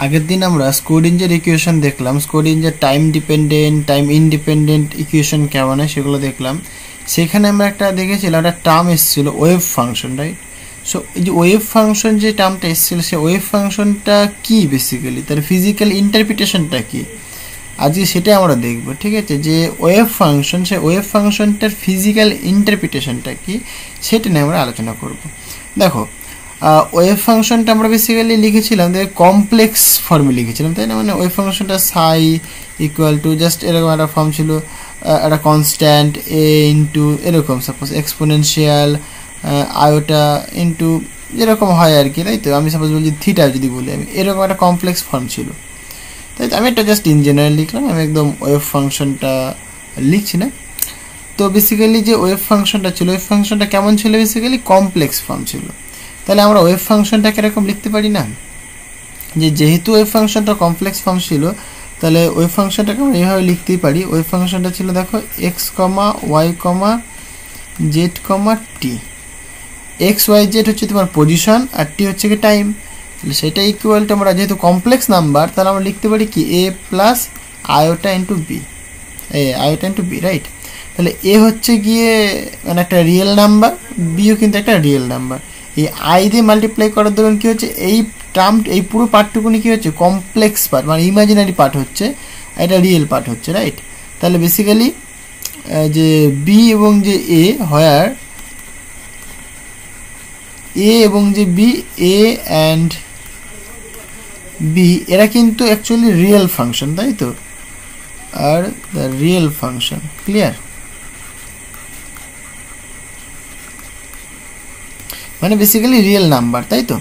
আগের দিন আমরা স্ক্রোডিঞ্জার ইকুয়েশন দেখলাম, Schrodinger time dependent, time independent equation কেমন হয় সেগুলো দেখলাম। সেখানে আমরা একটা দেখেছিলাম, একটা টার্ম এসেছিল ওয়েভ ফাংশন, রাইট? সো এই যে ওয়েভ ফাংশন যে টার্মটা এসেছিল, সে ওয়েভ ফাংশনটা কী বেসিক্যালি, তার ফিজিক্যাল ইন্টারপ্রিটেশনটা কী, আজকে সেটাই আমরা দেখব। ঠিক আছে, যে ওয়েভ ফাংশন, সে ওয়েভ ফাংশনটার ফিজিক্যাল ইন্টারপ্রিটেশনটা কী সেটা নিয়ে আমরা আলোচনা করব। দেখো, ওয়েভ ফাংশনটা আমরা বেসিক্যালি লিখেছিলাম যে কমপ্লেক্স ফর্মে লিখেছিলাম, তাই না? মানে ওয়েভ ফাংশনটা সাই ইকুয়াল টু জাস্ট এরকম একটা ফর্ম ছিল, একটা কনস্ট্যান্ট এ ইন্টু এরকম সাপোজ এক্সপোনেনশিয়াল আয়োটা ইন্টু যেরকম হয় আর কি, তাই তো? আমি সাপোজ বলছি থিটা যদি বলি, আমি এরকম একটা কমপ্লেক্স ফর্ম ছিল, তাই তো? আমি এটা জাস্ট ইন জেনারেল লিখলাম, আমি একদম ওয়েভ ফাংশনটা লিখছি না। তো বেসিক্যালি যে ওয়েভ ফাংশনটা ছিল, ওয়েভ ফাংশনটা কেমন ছিল? বেসিক্যালি কমপ্লেক্স ফর্ম ছিল। তাহলে আমরা ওয়েভ ফাংশনটাকে এরকম লিখতে পারি না, যে যেহেতু ওয়েভ ফাংশনটা কমপ্লেক্স ফর্ম ছিল, তাহলে ওয়েভ ফাংশনটাকে আমরা এইভাবে লিখতেই পারি। ওয়েভ ফাংশনটা ছিল, দেখো, x comma Y comma Z comma টি। এক্স ওয়াই জেড হচ্ছে তোমার পজিশন, আর টি হচ্ছে কি টাইম। তাহলে সেটা ইকুয়াল টু, আমরা যেহেতু কমপ্লেক্স নাম্বার, তাহলে আমরা লিখতে পারি কি A plus iota into B, iota into B, right? তাহলে এ হচ্ছে গিয়ে মানে একটা রিয়েল নাম্বার, বিও কিন্তু একটা রিয়েল নাম্বার। এই আই দিয়ে মাল্টিপ্লাই করার দরুন কী হচ্ছে, এই টার্ম, এই পুরো পার্টটুকুনি কী হচ্ছে, কমপ্লেক্স পার্ট, মানে ইমাজিনারি পার্ট হচ্ছে, এটা রিয়েল পার্ট হচ্ছে, রাইট? তাহলে বেসিক্যালি যে বি এবং যে এ হয়, এ এবং যে বি, এ অ্যান্ড বি, এরা কিন্তু অ্যাকচুয়ালি রিয়েল ফাংশন, তাই তো? Are the real function, clear? মানে বেসিক্যালি রিয়েল নাম্বার, তাই তো?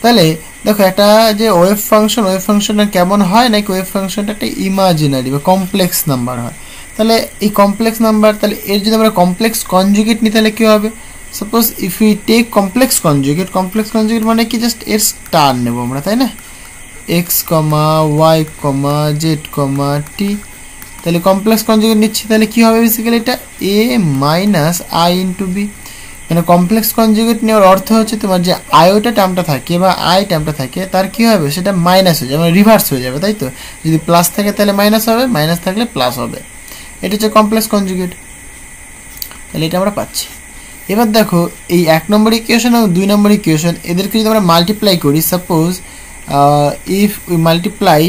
তাহলে দেখো, একটা যে ওয়েভ ফাংশন, ওয়েভ ফাংশনটা কেমন হয়, নাকি ওয়েভ ফাংশনটা একটা ইমাজিনারি বা কমপ্লেক্স নাম্বার হয়। তাহলে এই কমপ্লেক্স নাম্বার, তাহলে এর যদি আমরা কমপ্লেক্স কনজুগেট নিই, তাহলে কী হবে? Suppose if you take complex conjugate, complex conjugate মানে কি, জাস্ট এর স্টার নেব আমরা, তাই না? X comma Y comma Z comma t, তাহলে কমপ্লেক্স কনজুগেট নিচ্ছি, তাহলে কী হবে? বেসিক্যালি এটা a minus I into b. মানে কমপ্লেক্স কনজুগেট নেওয়ার অর্থ হচ্ছে তোমার যে আয়োটা টার্মটা থাকে বা আই টার্মটা থাকে, তার কী হবে, সেটা মাইনাস হয়ে যাবে, মানে রিভার্স হয়ে যাবে, তাই তো? যদি প্লাস থাকে তাহলে মাইনাস হবে, মাইনাস থাকলে প্লাস হবে। এটা হচ্ছে কমপ্লেক্স কনজুগেট। তাহলে এটা আমরা পাচ্ছি। এবার দেখো, এই 1 নম্বর ইকুয়েশন এবং 2 নম্বর ইকুয়েশন, এদেরকে যদি আমরা মাল্টিপ্লাই করি, suppose if we multiply,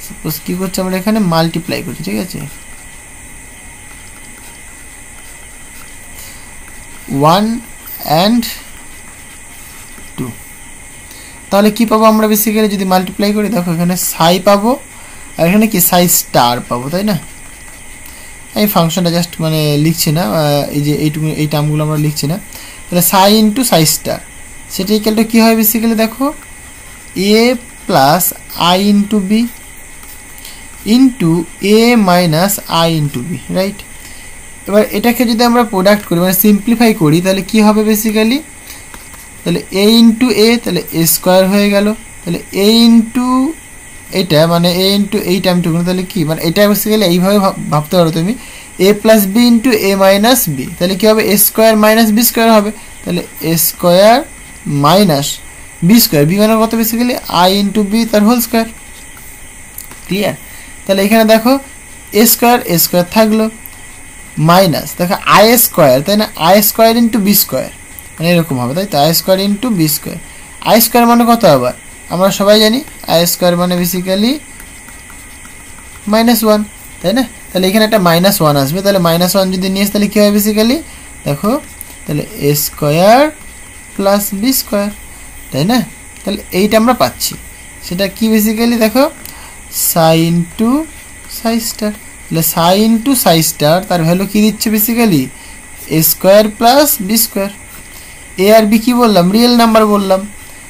suppose কী করছি আমরা এখানে, মাল্টিপ্লাই করছি, ঠিক আছে, 1 and 2, তাহলে কি পাবো আমরা? বেসিক্যালি যদি মাল্টিপ্লাই করি, দেখো এখানে সাই পাবো, আর এখানে কি সাই স্টার পাবো, তাই না? এই ফাংশনটা জাস্ট মানে লিখছি না, এই যে এইটুকু, এই টার্মগুলো আমরা লিখছি না। তাহলে সাই ইন্টু সাই স্টার, সেটা ইকুয়াল টু কী হয়? বেসিক্যালি দেখো, A plus I into B into A minus I into B, right? এবার এটাকে যদি আমরা প্রোডাক্ট করি, মানে সিম্পলিফাই করি, তাহলে কি হবে? বেসিক্যালি তাহলে এ ইন্টু এ, তাহলে এ স্কোয়ার হয়ে গেল। তাহলে এ ইন্টু এইটা, মানে এ ইন্টু এই টাইমটুকু, তাহলে কি, মানে এটা বেসিক্যালি এইভাবে ভাবতে পারো তুমি, A plus B into A minus B, তাহলে কী হবে? A square minus B square হবে। তাহলে A square minus B square, B মানে কত? বেসিক্যালি আই ইন্টু বি, তার হোল স্কোয়ার, ক্লিয়ার? তাহলে এখানে দেখো, এ স্কোয়ার থাকলো, মাইনাস দেখো আই স্কোয়ার, তাই না? I square into B square, মানে এরকম হবে, তাই তো? I square into B square, I square মানে কত আবার? আমরা সবাই জানি আই স্কোয়ার মানে বেসিক্যালি -1, তাই না? তাহলে এখানে একটা -1 আসবে, তাহলে -1 যদি নিয়ে আসে, তাহলে কী হবে? বেসিক্যালি দেখো, তাহলে A square plus b square, তাই না? তাহলে এইটা আমরা পাচ্ছি, সেটা কি? বেসিক্যালি দেখো, সাই ইন্টু সাই স্টার। তাহলে সাই ইন্টু সাই স্টার, তার ভ্যালু কী দিচ্ছে? বেসিক্যালি এ স্কোয়ার প্লাস বি স্কোয়ার। এ আর বি কী বললাম? রিয়েল নাম্বার বললাম।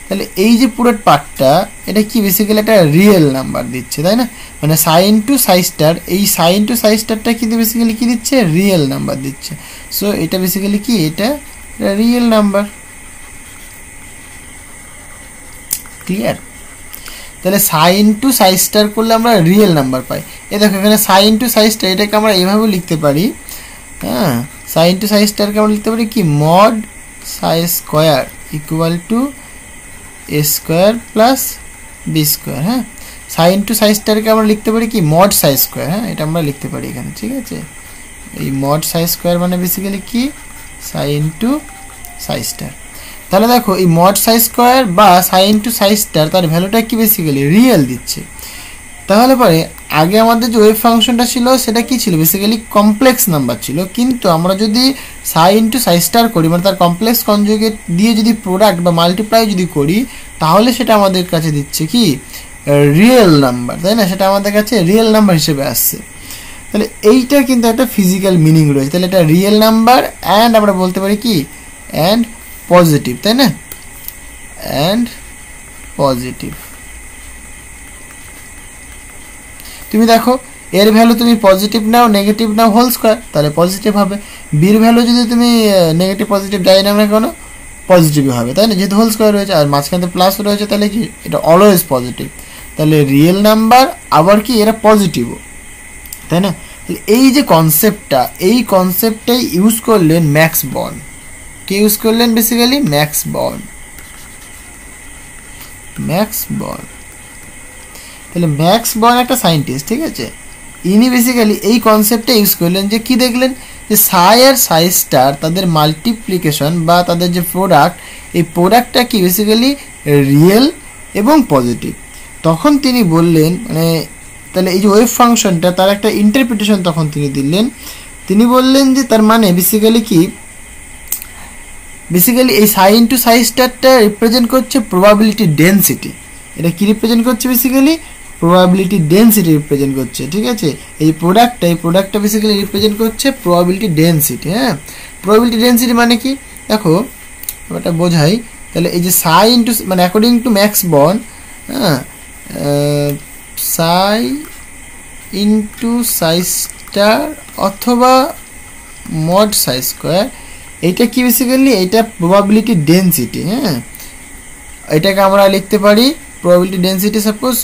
তাহলে এই যে পুরো পার্টটা, এটা কি? বেসিক্যালি একটা রিয়েল নাম্বার দিচ্ছে, তাই না? মানে সাইন টু সাই স্টার, এই সাইন টু সাই স্টারটা কিন্তু বেসিক্যালি কী দিচ্ছে? রিয়েল নাম্বার দিচ্ছে। সো এটা বেসিক্যালি কি? এটা রিয়েল নাম্বার, ক্লিয়ার? তাহলে সাইন টু সাই স্টার করলে আমরা রিয়েল নাম্বার পাই। এ দেখো এখানে সাইন টু সাই স্টার, এটাকে আমরা এভাবে লিখতে পারি, হ্যাঁ, সাইন টু সাই স্টারকে আমরা লিখতে পারি কি? Mod psi square equal to a square plus b square. হ্যাঁ, সাই ইন্টু সাই স্টারকে আমরা লিখতে পারি কি মড সাই স্কোয়ার। হ্যাঁ, এটা আমরা লিখতে পারি এখানে, ঠিক আছে। এই মড সাই স্কোয়ার মানে বেসিক্যালি কি সাই ইন্টু সাই স্টার। তাহলে দেখো এই মড সাই স্কোয়ার বা সাই ইন্টু সাই স্টার তার ভ্যালুটা কি বেসিক্যালি রিয়েল দিচ্ছে। তাহলে পরে আগে আমাদের যে ওয়েভ ফাংশনটা ছিল সেটা কি ছিল বেসিক্যালি কমপ্লেক্স নাম্বার ছিল, কিন্তু আমরা যদি সাই ইন্টু সাই স্টার করি মানে তার কমপ্লেক্স কনজুগেট দিয়ে যদি প্রোডাক্ট বা মাল্টিপ্লাই যদি করি তাহলে সেটা আমাদের কাছে দিচ্ছে কি রিয়েল নাম্বার, তাই না? সেটা আমাদের কাছে রিয়েল নাম্বার হিসেবে আসছে। তাহলে এইটা কিন্তু একটা ফিজিক্যাল মিনিং রয়েছে। তাহলে এটা রিয়েল নাম্বার অ্যান্ড আমরা বলতে পারি কি অ্যান্ড পজিটিভ, তাই না? And positive. তুমি দেখো এর ভ্যালু তুমি পজিটিভ নাও নেগেটিভ নাও হোল স্কোয়ার তাহলে পজিটিভ হবে, বির ভ্যালু যদি তুমি নেগেটিভ পজিটিভ যাই নাও না কেন পজিটিভই হবে, তাই না? যেহেতু হোল স্কোয়ার রয়েছে আর মাঝখানে প্লাস রয়েছে তাহলে কি এটা অলওয়েজ পজিটিভ। তাহলে রিয়েল নাম্বার আবার কি এরা পজিটিভও, তাই না? তাহলে এই যে কনসেপ্টটা এই কনসেপ্টটাই ইউজ করলেন ম্যাক্স বর্ন। কে ইউজ করলেন basically max born. Max born, তাহলে ম্যাক্স বর্ন একটা সায়েন্টিস্ট, ঠিক আছে। ইনি বেসিক্যালি এই কনসেপ্টটা ইউজ করলেন যে কি দেখলেন যে সাই আর সাই স্টার তাদের মাল্টিপ্লিকেশন বা তাদের যে প্রোডাক্ট এই প্রোডাক্টটা কি বেসিক্যালি রিয়েল এবং পজিটিভ। তখন তিনি বললেন মানে তাহলে এই যে ওয়েভ ফাংশনটা তার একটা ইন্টারপ্রিটেশন তখন তিনি দিলেন। তিনি বললেন যে তার মানে বেসিক্যালি কি বেসিক্যালি এই সাই ইন্টু সাই স্টারটা রিপ্রেজেন্ট করছে প্রবাবিলিটি ডেন্সিটি। এটা কি রিপ্রেজেন্ট করছে বেসিক্যালি প্রবাবিলিটি ডেন্সিটি রিপ্রেজেন্ট করছে, ঠিক আছে। এই প্রোডাক্টটা বেসিক্যালি রিপ্রেজেন্ট করছে প্রবাবিলিটি ডেন্সিটি। হ্যাঁ, প্রবাবিলিটি ডেন্সিটি মানে কি দেখো এটা বোঝাই। তাহলে এই যে সাই ইন্টু মানে অ্যাকর্ডিং টু ম্যাক্স বর্ন, হ্যাঁ, সাই ইন্টু সাই স্টার অথবা মড সাই স্কোয়ার এইটা কি বেসিক্যালি এইটা প্রবাবিলিটি ডেন্সিটি। হ্যাঁ, এটাকে আমরা লিখতে পারি প্রবাবিলিটি ডেন্সিটি সাপোজ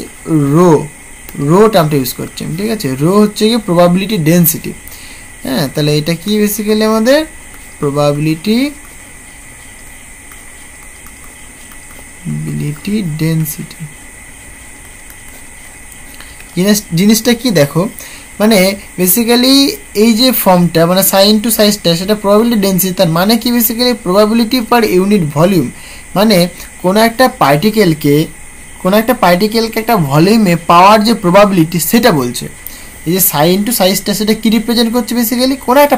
রো টার্মটা ইউজ করছি, ঠিক আছে। রো হচ্ছে কি প্রবাবিলিটি ডেন্সিটি। হ্যাঁ, তাহলে এটা কি বেসিক্যালি আমাদের প্রবাবিলিটি ডেন্সিটি। জিনিসটা কি দেখো মানে বেসিক্যালি এই যে ফর্মটা মানে সাই ইন্টু সাই স্টার সেটা প্রবাবিলিটি ডেন্সিটি, তার মানে কি basically probability per unit volume. মানে কোনো একটা পার্টিকেলকে একটা ভলিউমে পাওয়ার যে প্রবাবিলিটি সেটা বলছে। এই যে সাই ইন্টু সাই স্টার সেটা কি রিপ্রেজেন্ট করছে বেসিক্যালি কোনো একটা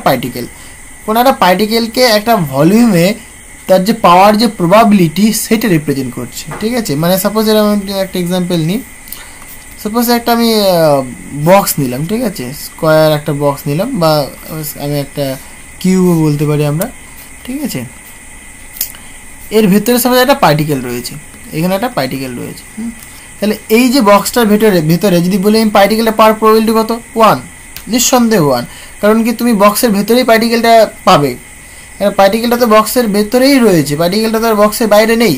পার্টিকেলকে একটা ভলিউমে তার যে পাওয়ার যে প্রবাবিলিটি সেটা রিপ্রেজেন্ট করছে, ঠিক আছে। মানে সাপোজ এরকম একটা এক্সাম্পল নিই। সাপোজ একটা আমি বক্স নিলাম, ঠিক আছে, স্কোয়ার একটা বক্স নিলাম বা আমি একটা কিউবও বলতে পারি আমরা, ঠিক আছে। এর ভেতরে সাপোজ একটা পার্টিকেল রয়েছে, এখানে একটা পার্টিকেল রয়েছে। তাহলে এই যে বক্সটার ভেতরে যদি বলি আমি পার্টিকেলটা পাওয়ার প্রবাবিলিটি কত 1, নিঃসন্দেহে 1, কারণ কি তুমি বক্সের ভেতরেই পার্টিকেলটা পাবে, পার্টিকেলটা তো বক্সের ভেতরেই রয়েছে, পার্টিকেলটা তো আর বক্সের বাইরে নেই।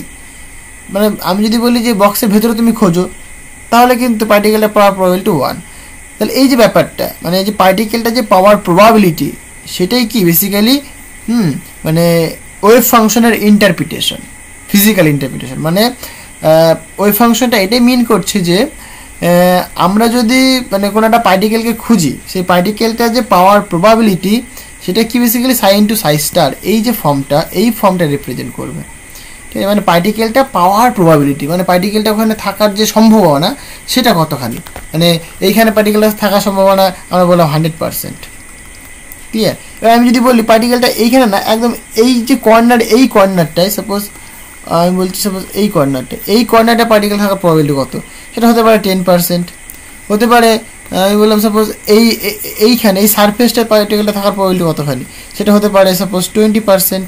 মানে আমি যদি বলি যে বক্সের ভেতরে তুমি খোঁজো তাহলে কিন্তু পার্টিকেলটা পাওয়ার প্রবাবিলিটি 1। তাহলে এই যে ব্যাপারটা মানে এই যে পার্টিকেলটা যে পাওয়ার প্রবাবিলিটি সেটাই কি বেসিক্যালি মানে ওয়েভ ফাংশনের ইন্টারপ্রিটেশন, ফিজিক্যাল ইন্টারপ্রিটেশন। মানে ওয়েভ ফাংশনটা এটাই মিন করছে যে আমরা যদি মানে কোনো একটা পার্টিকেলকে খুঁজি সেই পার্টিকেলটা যে পাওয়ার প্রবাবিলিটি সেটা কি বেসিক্যালি সাই ইন্টু সাই স্টার এই যে ফর্মটা রিপ্রেজেন্ট করবে, ঠিক আছে। মানে পার্টিকেলটা পাওয়ার প্রবাবিলিটি মানে পার্টিকেলটা ওখানে থাকার যে সম্ভাবনা সেটা কতখানি, মানে এইখানে পার্টিকেলটা থাকার সম্ভাবনা আমরা বললাম 100%, ক্লিয়ার। এবার আমি যদি বলি পার্টিকেলটা এইখানে না একদম এই যে কর্নারটাই সাপোজ আমি বলছি সাপোজ এই কর্নারটা পার্টিকেল থাকার প্রবাবিলিটি কত, সেটা হতে পারে 10%, হতে পারে আমি বললাম সাপোজ এইখানে এই সারফেসটার পার্টিকেলটা থাকার প্রবাবিলিটি কতখানি, সেটা হতে পারে সাপোজ 20%,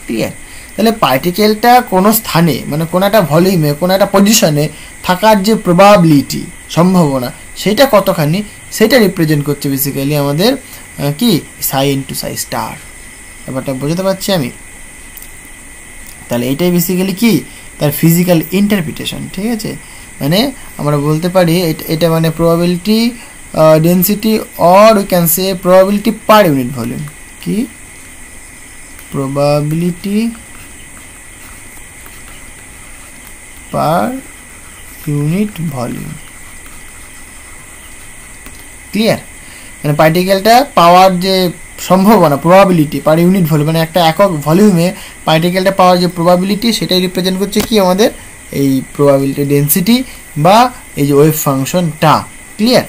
ক্লিয়ার। তাহলে পার্টিকেলটা কোনো স্থানে মানে কোনো একটা ভলিউমে কোনো একটা পজিশনে থাকার যে প্রবাবিলিটি সম্ভাবনা সেটা কতখানি সেটা রিপ্রেজেন্ট করছে বেসিক্যালি আমাদের কি সাই ইন্টু সাই স্টার। ব্যাপারটা বোঝাতে পারছি আমি? তাহলে এটাই বেসিক্যালি কি তার ফিজিক্যাল ইন্টারপ্রিটেশন, ঠিক আছে। মানে আমরা বলতে পারি এটা মানে probability density or we can say probability per unit volume, কি probability per unit volume. Clear? মানে পার্টিকেলটা পাওয়ার যে সম্ভাবনা, প্রবাবিলিটি পার ইউনিট ভলিউম, মানে একটা একক ভলিউমে পার্টিকেলটা পাওয়ার যে প্রবাবিলিটি, সেটাই রিপ্রেজেন্ট করছে কি আমাদের এই প্রবাবিলিটি ডেন্সিটি বা এই যে ওয়েভ ফাংশনটা। ক্লিয়ার?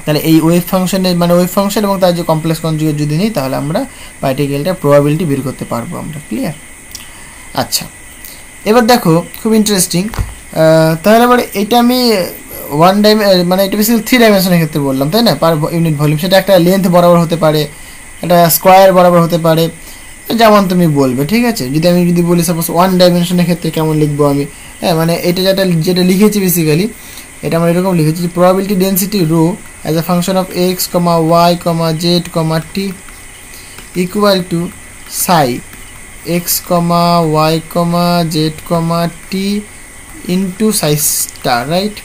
তাহলে এই ওয়েভ ফাংশনের মানে ওয়েভ ফাংশন এবং তার যে কমপ্লেক্স কনজুগেট যদি নিই, তাহলে আমরা পার্টিকেলটার প্রবাবিলিটি বের করতে পারবো আমরা। ক্লিয়ার? আচ্ছা, এবার দেখো খুব ইন্টারেস্টিং। তাহলে এবার এটা আমি মানে এটা বেসিক্যালি 3 ডাইমেনশনের ক্ষেত্রে বললাম, তাই না? পার ইউনিট ভলিউম, সেটা একটা লেন্থ বরাবর হতে পারে, একটা স্কোয়ার বরাবর হতে পারে, যেমন তুমি বলবে। ঠিক আছে? যদি বলি সাপোজ 1 ডাইমেনশনের ক্ষেত্রে কেমন লিখবো আমি, হ্যাঁ, মানে এটা যেটা লিখেছি বেসিক্যালি, এটা আমরা এরকম লিখেছি যে probability density rho as a function of X comma Y comma Z comma T equal to psi x comma Y comma Z comma T into psi star, right?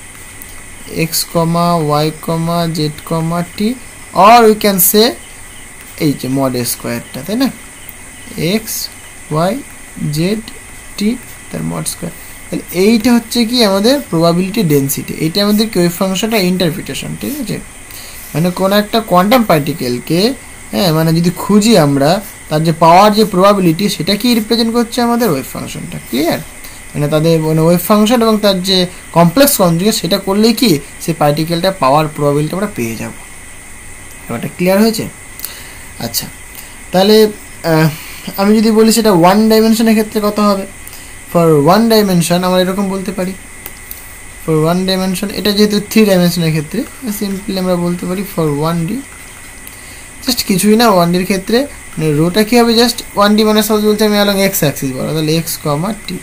X comma Y comma Z comma T, or we can say এই যে mod স্কোয়ারটা, তাই না? X Y Z টি তার mod square. তাহলে এইটা হচ্ছে কি আমাদের প্রবাবিলিটি ডেন্সিটি, এইটা আমাদের ওয়েভ ফাংশনটা ইন্টারপ্রিটেশন। ঠিক আছে? মানে কোনো একটা কোয়ান্টাম পার্টিকেলকে, হ্যাঁ, মানে যদি খুঁজি আমরা, তার যে পাওয়ার যে প্রবাবিলিটি, সেটা কি রিপ্রেজেন্ট করছে আমাদের ওয়েভ ফাংশনটা। ক্লিয়ার? মানে তাদের মানে ওয়েভ ফাংশন এবং তার যে কমপ্লেক্স কনজুগেট, সেটা করলেই কি সেই পার্টিকেলটা পাওয়ার প্রবাবিলিটি আমরা পেয়ে যাব। ব্যাপারটা ক্লিয়ার হয়েছে? আচ্ছা, তাহলে আমি যদি বলি সেটা 1 ডাইমেনশনের ক্ষেত্রে কত হবে? ফর 1 ডাইমেনশন আমরা এরকম বলতে পারি, ফর 1 ডাইমেনশন, এটা যেহেতু 3 ডাইমেনশনের ক্ষেত্রে সিম্পলি আমরা বলতে পারি ফর 1D, জাস্ট কিছুই না, 1Dর ক্ষেত্রে মানে রোটা কি হবে, জাস্ট 1D মানে সাপোজ বলছি আমি অ্যালং এক্স অ্যাক্সিস বলো, তাহলে এক্স কমা টি,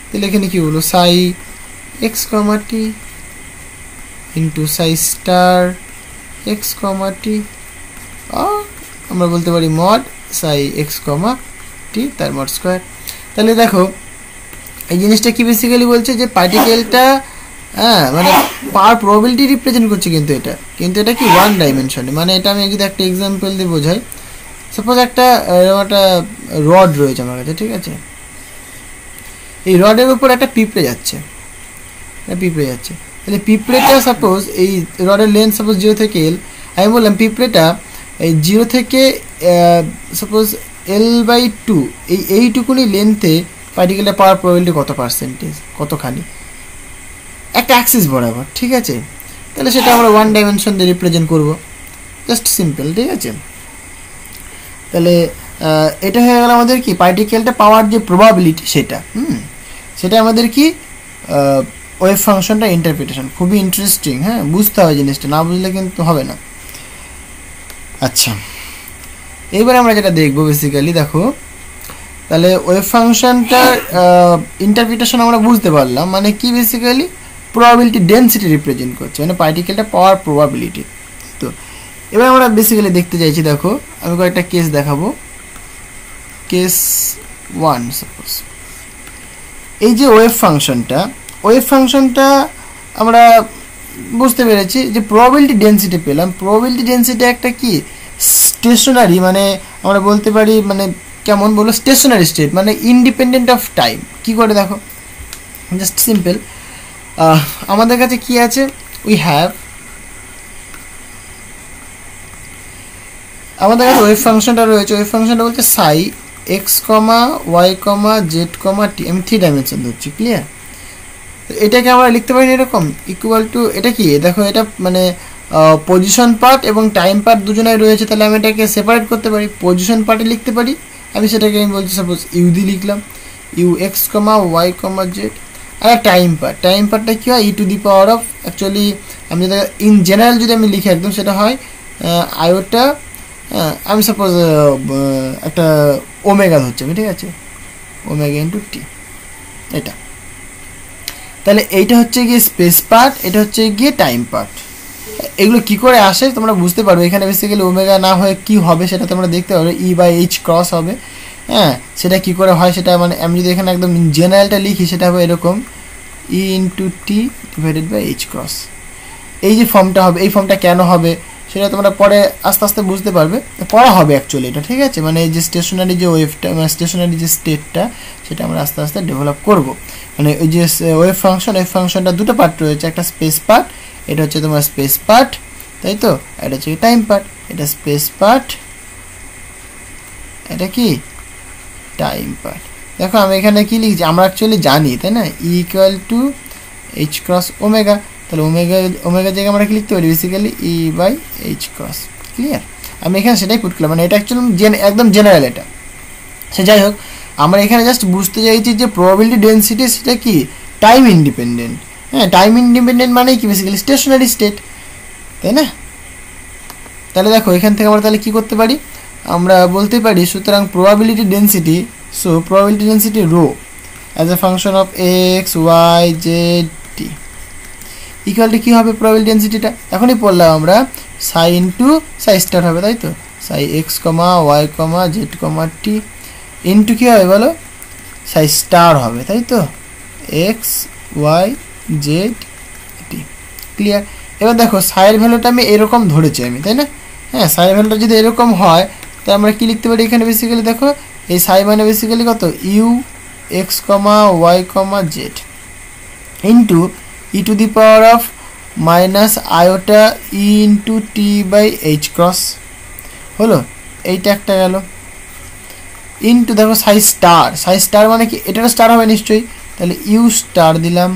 তাহলে এখানে কি বলবো, সাই এক্স কমা টি into psi star X comma টি, আমরা বলতে পারি মড সাই এক্স কমা টি তার মড স্কোয়ার। তাহলে দেখো এই জিনিসটা কি বেসিক্যালি বলছে যে পার্টিকেলটা, হ্যাঁ, মানে পাওয়ার প্রবাবিলিটি রিপ্রেজেন্ট করছে, কিন্তু এটা কি 1 ডাইমেনশনে। মানে এটা আমি যদি একটা এক্সাম্পল দিয়ে বোঝাই, সাপোজ একটা রড রয়েছে আমার কাছে, ঠিক আছে? এই রডের উপর একটা পিঁপড়ে যাচ্ছে, তাহলে পিঁপড়েটা সাপোজ এই রডের লেন্থ সাপোজ 0 থেকে L, আমি বললাম পিঁপড়েটা এই 0 থেকে সাপোজ L/2 এইটুকুনি লেন্থে পার্টিকেলটা পাওয়ার প্রবাবিলিটি কত পার্সেন্টেজ, কতখানি, একটা অ্যাক্সিস বরাবর। ঠিক আছে? তাহলে সেটা আমরা 1 ডাইমেনশন দিয়ে রিপ্রেজেন্ট করব, জাস্ট সিম্পল। ঠিক আছে? তাহলে এটা হয়ে গেল আমাদের কি পার্টিকেলটা পাওয়ার যে প্রবাবিলিটি, সেটা আমাদের কি ওয়েভ ফাংশনটা ইন্টারপ্রিটেশন। খুবই ইন্টারেস্টিং, হ্যাঁ, বুঝতে হবে জিনিসটা, না বুঝলে কিন্তু হবে না। আচ্ছা, এইবারে আমরা যেটা দেখবো বেসিক্যালি, দেখো তাহলে ওয়েভ ফাংশনটার ইন্টারপ্রিটেশন আমরা বুঝতে পারলাম, মানে কি বেসিক্যালি প্রবাবিলিটি ডেন্সিটি রিপ্রেজেন্ট করছে, মানে পার্টিকেলটা পাওয়ার প্রবাবিলিটি। তো এবার আমরা বেসিক্যালি দেখতে চাইছি, দেখো আমি কয়েকটা কেস দেখাবো। কেস 1, সাপোজ এই যে ওয়েভ ফাংশনটা আমরা বুঝতে পেরেছি যে প্রবাবিলিটি ডেন্সিটি পেলাম। প্রবাবিলিটি ডেন্সিটি একটা কি স্টেশনারি, মানে আমরা বলতে পারি, মানে কেমন বলো, স্টেশনারি স্টেট, মানে ইন্ডিপেন্ডেন্ট অফ টাইম। কি করে দেখো, জাস্ট সিম্পল, আমাদের কাছে কি আছে, আমাদের কাছে ওয়েভ ফাংশনটা রয়েছে। ওয়েভ ফাংশনটা বলছে সাই x comma Y comma Z comma টি, আমি 3 ডাইমেনশন ধরছি। ক্লিয়ার? এটাকে আমরা লিখতে পারি এরকম, ইকুয়াল টু, এটা কি দেখো, এটা মানে পজিশন পার্ট এবং টাইম পার্ট দুজনেই রয়েছে। তাহলে আমি এটাকে সেপারেট করতে পারি, পজিশন পার্টে লিখতে পারি আমি, সেটাকে আমি বলছি সাপোজ ইউ দিয়ে লিখলাম, U x comma Y comma Z. আর টাইম পার্টটা কী হয়, E to the power of, actually আমি যদি ইন জেনারেল যদি আমি লিখি একদম, সেটা হয় আয়োটা, আমি সাপোজ একটা ওমেগা ধরছি আমি, ঠিক আছে, ওমেগা ইন্টু টি, এটা। তাহলে এইটা হচ্ছে গিয়ে স্পেস পার্ট, এটা হচ্ছে গিয়ে টাইম পার্ট। এগুলো কি করে আসে তোমরা বুঝতে পারবে। এখানে বেসিক্যালি ওমেগা না হয়ে কি হবে সেটা তোমরা দেখতে পারবে, E/H ক্রস হবে। হ্যাঁ, সেটা কি করে হয় সেটা, মানে আমি যদি এখানে একদম জেনারেলটা লিখি, সেটা হবে এরকম, E into T divided by H cross. এই যে ফর্মটা হবে, এই ফর্মটা কেন হবে সেটা তোমরা পরে আস্তে আস্তে বুঝতে পারবে, পড়া হবে অ্যাকচুয়ালি এটা। ঠিক আছে? মানে এই যে স্টেশনারি যে ওয়েভটা, মানে স্টেশনারি যে স্টেটটা, সেটা আমরা আস্তে আস্তে ডেভেলপ করব। মানে ওই যে ওয়েভ ফাংশনটা দুটো পার্ট রয়েছে, একটা স্পেস পার্ট, এটা হচ্ছে তোমার স্পেস পার্ট, তাই তো, এটা হচ্ছে টাইম পার্ট, এটা স্পেস পার্ট, এটা কি টাইম পার্ট। দেখো আমি এখানে কি লিখছি, আমরা অ্যাকচুয়ালি জানি তাই না, e equal to h cross omega, তাহলে ওমেগা জায়গায় আমরা কি লিখতে পারি basically e by H cross. Clear? আমি এখানে সেটাই পুট করলাম, মানে এটা অ্যাকচুয়ালি একদম জেনারেল এটা। সে যাই হোক, আমরা এখানে জাস্ট বুঝতে চাইছি যে প্রবাবিলিটি ডেন্সিটি সেটা কি টাইম ইন্ডিপেন্ডেন্ট। হ্যাঁ, টাইম ইন্ডিপেন্ডেন্ট মানে কি বেসিক্যালি স্টেশনারি স্টেট, তাই না? তাহলে দেখো এখান থেকে আমরা তাহলে কি করতে পারি, আমরা বলতে পারি সুতরাং probability density, so probability density rho as a function of X Y Z T equal to কী হবে প্রবাবিলিটি ডেন্সিটিটা, এখনই পড়লাম আমরা সাই ইন্টু সাই স্টার হবে, তাই তো, psi x comma Y comma Z comma টি ইন্টু কী হবে বলো, সাই স্টার হবে, তাই তো, x Y Z t. Clear? এবার দেখো সাইয়ের ভ্যালুটা আমি এরকম ধরেছি আমি, তাই না? হ্যাঁ, সাইয়ের ভ্যালুটা যদি এরকম হয় তাহলে আমরা কি লিখতে পারি এখানে বেসিক্যালি, দেখো এই সাই মানে বেসিক্যালি কত, u x comma Y comma Z into E to the power of minus iota E into t by H cross হলো, এইটা একটা গেল, ইন্টু দেখো সাই স্টার মানে কি, এটারও স্টার হবে নিশ্চয়ই, তাহলে ইউ স্টার দিলাম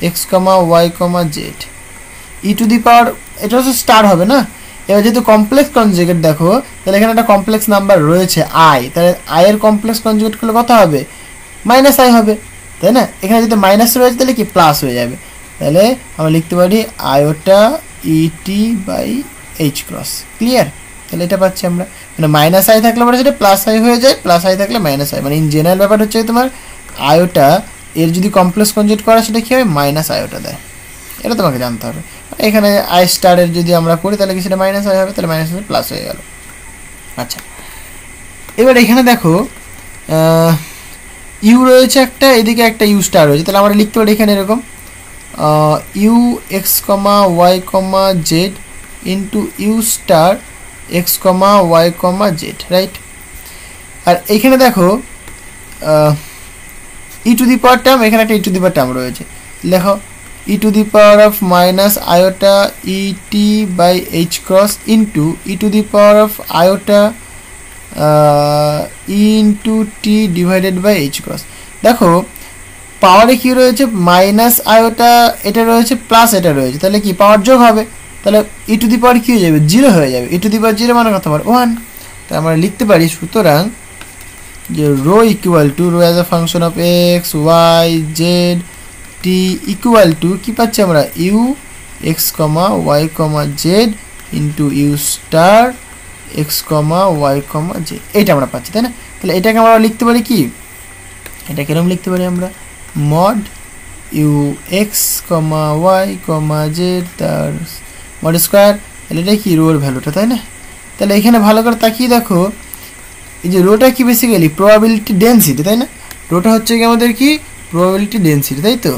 X comma Y comma Z E to the power, এটা হচ্ছে স্টার হবে না। এবার যেহেতু কমপ্লেক্স কনজুগেট দেখো, তাহলে এখানে একটা কমপ্লেক্স নাম্বার রয়েছে আই, তাহলে আই এর কমপ্লেক্স কনজুগেট করলে কত হবে, মাইনাস আই হবে, তাই না? এখানে যদি মাইনাস রয়েছে তাহলে কি প্লাস হয়ে যাবে, তাহলে আমরা লিখতে পারি iota e t by H cross. Clear? তাহলে এটা পাচ্ছি আমরা, মানে মাইনাস আই থাকলে পরে সেটা প্লাস আই হয়ে যায়, প্লাস আই থাকলে মাইনাস আই, মানে ইন জেনারেল ব্যাপার হচ্ছে তোমার আয়োটা এর যদি কমপ্লেক্স কনজুগেট করা সেটা কী হবে, মাইনাস আয়োটা দেয়, এটা তোমাকে জানতে হবে। এখানে আই স্টারের যদি আমরা করি তাহলে কি সেটা মাইনাস আই হবে, তাহলে মাইনাস আই প্লাস হয়ে গেল। আচ্ছা, এবার এখানে দেখো ইউ রয়েছে একটা, এদিকে একটা ইউ স্টার রয়েছে, তাহলে আমরা লিখতে পারি এখানে এরকম U x comma Y comma Z into U star X comma Y comma Z, right? আর এইখানে দেখো ই টু দি পাওয়ার টার্ম, এখানে একটা ই টু দি পাওয়ার টার্ম রয়েছে, লেখো E to the power of minus iota E T by H cross into E to the power of iota E into T divided by H cross. দেখো পাওয়ারে কী রয়েছে, minus iota এটা রয়েছে, plus এটা রয়েছে, তাহলে কি পাওয়ার যোগ হবে, তাহলে ই টু দি পাওয়ার কী হয়ে যাবে, জিরো হয়ে যাবে, ই টু দি পাওয়ার জিরো মানে কত পারে 1, তাই আমরা লিখতে পারি সুতরাং যে rho equal to rho as a function of X Y Z T equal to কী পাচ্ছি আমরা, U x comma Y comma Z into U star X comma Y comma Z, এইটা আমরা পাচ্ছি, তাই না? তাহলে এটাকে আমরা লিখতে পারি কি, এটা কিরকম লিখতে পারি আমরা, mod u x comma Y comma z তার মড স্কোয়ার, তাহলে এটা কি রোর ভ্যালুটা, তাই না? তাহলে এখানে ভালো করে তাকিয়ে দেখো এই যে রোটা কি বেসিক্যালি প্রবাবিলিটি ডেন্সিটি, তাই না? রোটা হচ্ছে কি আমাদের কি প্রবাবিলিটি ডেন্সিটি, তাই তো,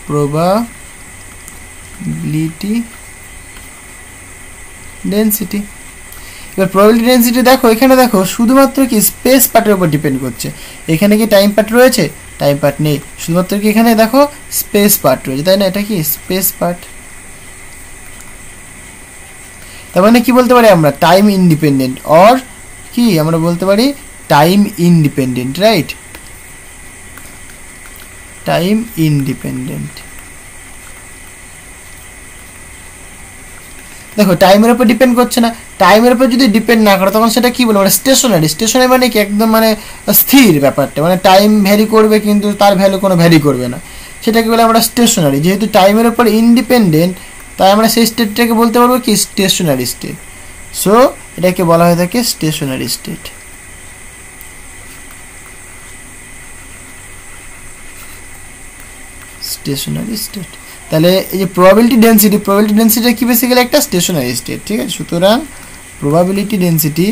প্রবাবিলিটি ডেন্সিটি। এবার প্রবাবিলিটি ডেন্সিটি দেখো এখানে দেখো শুধুমাত্র কি স্পেস পার্টের উপর ডিপেন্ড করছে, এখানে কি টাইম পার্ট রয়েছে, টাইম পার্ট নেই, শুধুমাত্র কি এখানে দেখো স্পেস পার্ট রয়েছে, তাই না? এটা কি স্পেস পার্ট, তার মানে কি বলতে পারি আমরা টাইম ইন্ডিপেন্ডেন্ট, অর কি আমরা বলতে পারি time independent, right? Time independent. দেখো টাইমের উপর ডিপেন্ড করছে না, টাইমের উপর যদি ডিপেন্ড না করে তখন সেটা কি বলবো, মানে স্টেশনারি। স্টেশনারি মানে কি একদম মানে স্থির ব্যাপারটা, মানে টাইম ভ্যারি করবে কিন্তু তার ভ্যালু কোনো ভ্যারি করবে না, সেটাকে বলে আমরা স্টেশনারি। যেহেতু টাইমের উপর ইন্ডিপেন্ডেন্ট তাই আমরা সেই স্টেটটাকে বলতে পারবো কি স্টেশনারি স্টেট। সো এটাকে বলা হয়ে থাকে স্টেশনারি স্টেট। Stationery state. তাহলে এই যে প্রবাবিলিটি ডেন্সিটি কি বেসিক্যালি একটা স্টেশনারি স্টেট, ঠিক আছে? সুতরাং probability density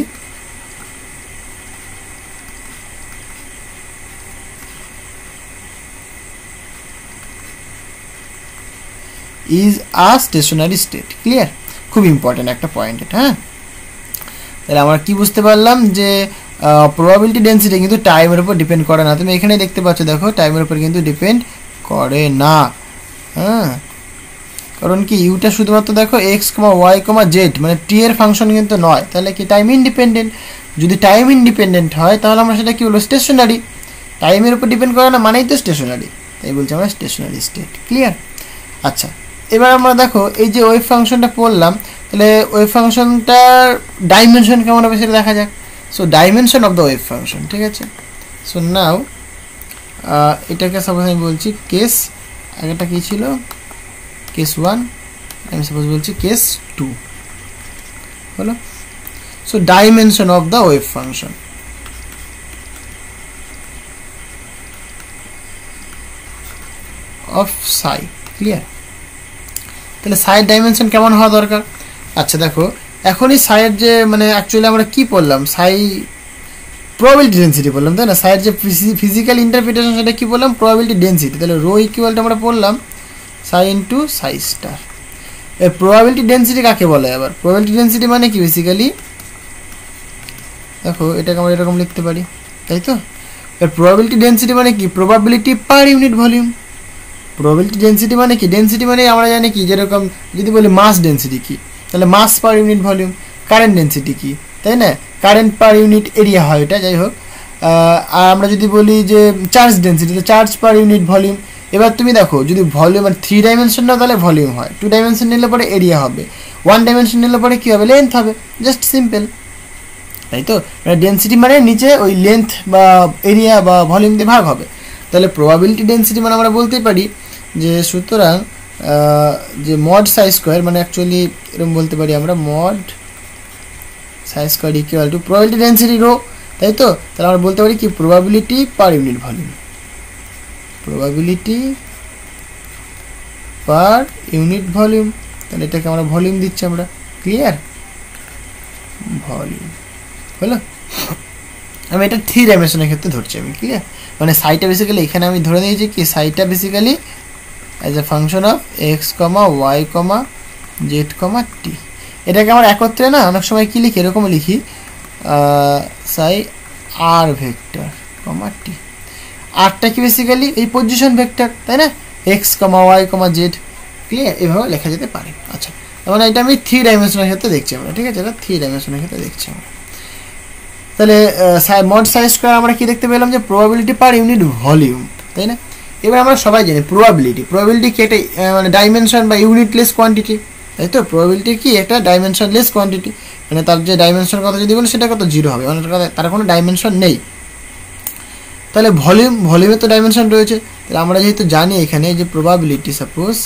is a stationary state. Clear? খুব ইম্পর্টেন্ট একটা পয়েন্ট এটা। হ্যাঁ, তাহলে আমরা কি বুঝতে পারলাম যে প্রবাবিলিটি ডেন্সিটি কিন্তু টাইমের উপর ডিপেন্ড করে না। তুমি এখানে দেখতে পাচ্ছ, দেখো টাইমের উপর কিন্তু ডিপেন্ড করে না। হ্যাঁ, কারণ কি ইউটা শুধুমাত্র দেখো x comma Y comma Z মানে টি এর ফাংশন কিন্তু নয়, তাহলে কি টাইম ইন্ডিপেন্ডেন্ট। যদি টাইম ইন্ডিপেন্ডেন্ট হয় তাহলে আমরা সেটা কি বলবো, স্টেশনারি। টাইমের উপর ডিপেন্ড করে না মানেই তো স্টেশনারি, তাই বলছি আমরা স্টেশনারি স্টেট। ক্লিয়ার? আচ্ছা, এবার আমরা দেখো এই যে ওয়েভ ফাংশনটা পড়লাম, তাহলে ওয়েভ ফাংশনটার ডাইমেনশন কেমন হবে সেটা দেখা যাক। So dimension of the wave function, ঠিক আছে। সো নাও এটাকে সাপোজ আমি বলছি কেস, আগেটা কী ছিল, কেস 1, আমি সাপোজ বলছি কেস 2 হলো। So dimension of the wave function of Sai. Clear? তাহলে সাইড ডাইমেনশন কেমন হওয়া দরকার? আচ্ছা দেখো, এখনই সাইয়ের যে মানে অ্যাকচুয়ালি আমরা কি পড়লাম, সাই প্রবাবিলিটি ডেন্সিটি বললাম, তাই না? সাইয়ের যে ফিজিক্যাল ইন্টারপ্রিটেশন সেটা কি বললাম, প্রবাবিলিটি ডেন্সিটি। তাহলে রো ইকুয়ালটা আমরা পড়লাম সাই ইন্টু সাই স্টার। এই প্রবাবিলিটি ডেন্সিটি কাকে বলে আবার? প্রবাবিলিটি ডেন্সিটি মানে কি বেসিক্যালি, দেখো এটাকে আমরা এরকম লিখতে পারি, তাই তো? এর প্রবাবিলিটি ডেন্সিটি মানে কি, probability per unit volume. Probability density মানে কি, ডেন্সিটি মানে আমরা জানি কি, যেরকম যদি বলি মাস ডেন্সিটি কি, তাহলে mass per unit volume. Current density কি, তাই না? কারেন্ট পার ইউনিট এরিয়া হয় এটা, যাই হোক। আর আমরা যদি বলি যে চার্জ ডেন্সিটি, তো চার্জ পার ইউনিট ভলিউম। এবার তুমি দেখো যদি ভলিউম আর 3 ডাইমেনশন নাও তাহলে ভলিউম হয়, 2 ডাইমেনশন নিলে পরে এরিয়া হবে, 1 ডাইমেনশন নিলে পরে কী হবে, লেন্থ হবে। জাস্ট সিম্পল, তাই তো? মানে ডেন্সিটি মানে নিচে ওই লেন্থ বা এরিয়া বা ভলিউম দিয়ে ভাগ হবে। তাহলে প্রবাবিলিটি ডেন্সিটি মানে আমরা বলতেই পারি যে সুতরাং যে মড সাই স্কোয়ার, মানে অ্যাকচুয়ালি এরকম বলতে পারি আমরা, mod psi square equal to probability density rho, তাই তো? তাহলে আমরা বলতে পারি কি, probability per unit volume, probability per unit volume. তাহলে এটাকে আমরা ভলিউম দিচ্ছি আমরা। ক্লিয়ার? ভলিউম হলো। আমি এটা 3 ডাইমেনশনের ক্ষেত্রে ধরছি আমি। ক্লিয়ার? মানে সাইটা বেসিক্যালি এখানে আমি ধরে নিয়েছি কি, সাইটা basically as a function of X comma Y comma Z comma T. এটাকে আমরা একত্রে না অনেক সময় কী লিখি, এরকম লিখি সাই আর ভেক্টর কমা টি। আরটা কি বেসিক্যালি এই পজিশন ভেক্টর, তাই না? X comma Y comma Z. Clear? এভাবে লেখা যেতে পারে। আচ্ছা, মানে এটা আমি 3 ডাইমেনশনের ক্ষেত্রে দেখছি আমরা, ঠিক আছে? এটা 3 ডাইমেনশনের ক্ষেত্রে দেখছি আমরা। তাহলে মড সাই স্কোয়ার আমরা কি দেখতে পেলাম, যে প্রবাবিলিটি পার ইউনিট ভলিউম, তাই না? এবার আমরা সবাই জানি প্রবাবিলিটি কি একটা মানে ডাইমেনশন বা ইউনিটলেস কোয়ান্টিটি, তাই তো? প্রবাবিলিটি কি একটা ডাইমেনশনলেস কোয়ান্টিটি, মানে তার যে ডাইমেনশন কথা যদি বলি সেটা কত, 0 হবে, মানে তার কোনো ডাইমেনশন নেই। তাহলে ভলিউমে তো ডাইমেনশন রয়েছে। তাহলে আমরা যেহেতু জানি এখানে যে প্রবাবিলিটি, সাপোজ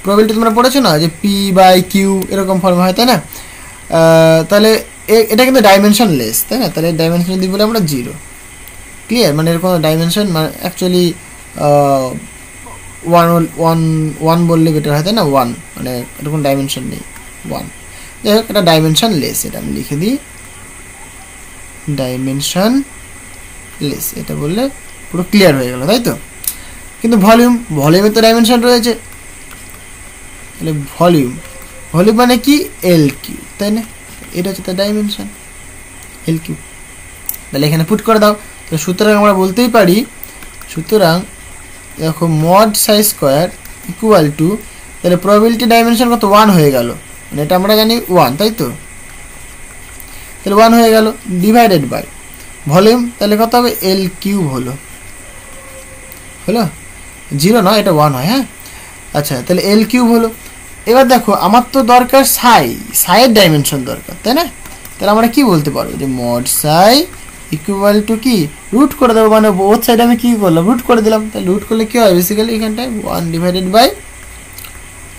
প্রবাবিলিটি তোমরা পড়েছো না যে পি বাই কিউ এরকম ফর্ম হয়, তাই না? তাহলে এটা কিন্তু ডাইমেনশন লেস, তাই না? তাহলে ডাইমেনশন যদি বলি আমরা 0। ক্লিয়ার? মানে এর কোনো ডাইমেনশন মানে অ্যাকচুয়ালি 1 বললে বেটার হয়, তাই না? 1 মানে এর কোনো ডাইমেনশন নেই, 1। যাই হোক, এটা ডাইমেনশন লেস, এটা আমি লিখে দিই ডাইমেনশন লেস, এটা বললে পুরো ক্লিয়ার হয়ে গেল, তাই তো? কিন্তু ভলিউমে তো ডাইমেনশন রয়েছে, তাহলে ভলিউম মানে কি, এল কিউ, তাই না? এটা হচ্ছে তার ডাইমেনশন, এল কিউ। তাহলে এখানে পুট করে দাও। তো সুতরাং আমরা বলতেই পারি, সুতরাং দেখো mod psi square equal two, তাহলে প্রবাবিলিটি ডাইমেনশন কত, 1 হয়ে গেল, মানে এটা আমরা জানি 1, তাই তো? তাহলে 1 হয়ে গেল, ডিভাইডেড বাই ভলিউম, তাহলে কত হবে, এল কিউব হলো 0 নয়, এটা 1 হয়। হ্যাঁ, আচ্ছা, তাহলে এল কিউব হলো। এবার দেখো আমার তো দরকার সাইয়ের ডাইমেনশন দরকার, তাই না? তাহলে আমরা কি বলতে পারবো, যে মড সাই ইকুয়াল টু কি, রুট করে দেবো, মানে বোথ সাইড আমি কি করলাম, রুট করে দিলাম। তাহলে রুট করলে কি হয়, বেসিক্যালি এখানটায় 1 divided by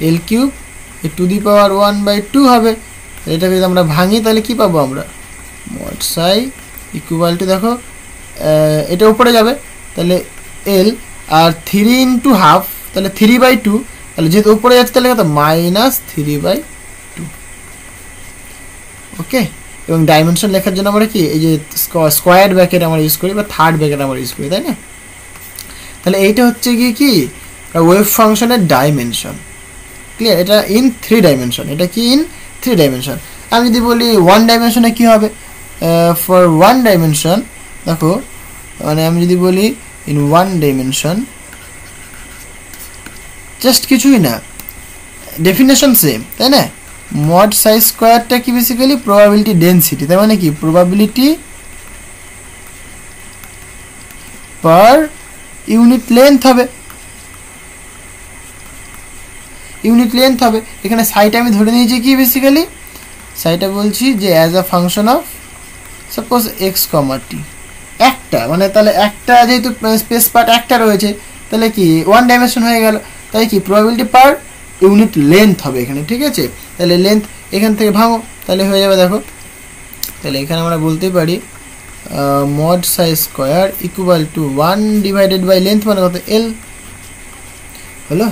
L cube to the power 1/2 হবে। এটাকে যদি আমরা ভাঙি তাহলে কি পাবো আমরা, মড সাই ইকুয়াল টু, দেখো এটা উপরে যাবে, তাহলে এল আর 3 ইন্টু হাফ, তাহলে 3/2, তাহলে যেহেতু উপরে যাচ্ছে তাহলে কত, -3/2। ওকে, এবং ডাইমেনশন লেখার জন্য আমরা কি, এই যে স্কোয়ার ব্র্যাকেট আমরা ইউজ করি বা থার্ড ব্র্যাকেট আমরা ইউজ করি, তাই না? তাহলে এইটা হচ্ছে কি ওয়েভ ফাংশনের ডাইমেনশন। ক্লিয়ার? এটা ইন 3 ডাইমেনশন, এটা কি ইন 3 ডাইমেনশন। আমি যদি বলি ওয়ান ডাইমেনশনে কী হবে, ফর ওয়ান ডাইমেনশন দেখো, মানে আমি যদি বলি ইন ওয়ান ডাইমেনশন, জাস্ট কিছুই না, ডেফিনেশন সেম, তাই না? মড সাইজ স্কোয়ারটা কি বেসিক্যালি প্রবাবিলিটি ডেন্সিটি, তার মানে কি প্রবাবিলিটি পার ইউনিট লেন্থ হবে, ইউনিট লেন্থ হবে। এখানে সাইটা আমি ধরে নিয়েছি কি বেসিক্যালি, সাইটা বলছি যে as a function of suppose X comma T, একটা মানে তাহলে একটা যেহেতু স্পেস পার্ট একটা রয়েছে তাহলে কি ওয়ান ডাইমেনশন হয়ে গেল, তাই কি প্রবাবিলিটি পার ইউনিট লেন্থ হবে এখানে, ঠিক আছে? তাহলে লেন্থ এখান থেকে ভাঙো, তাহলে হয়ে যাবে দেখো, তাহলে এখানে আমরা বলতে পারি mod size square equal to 1 divided by length মানে কত এল হলো।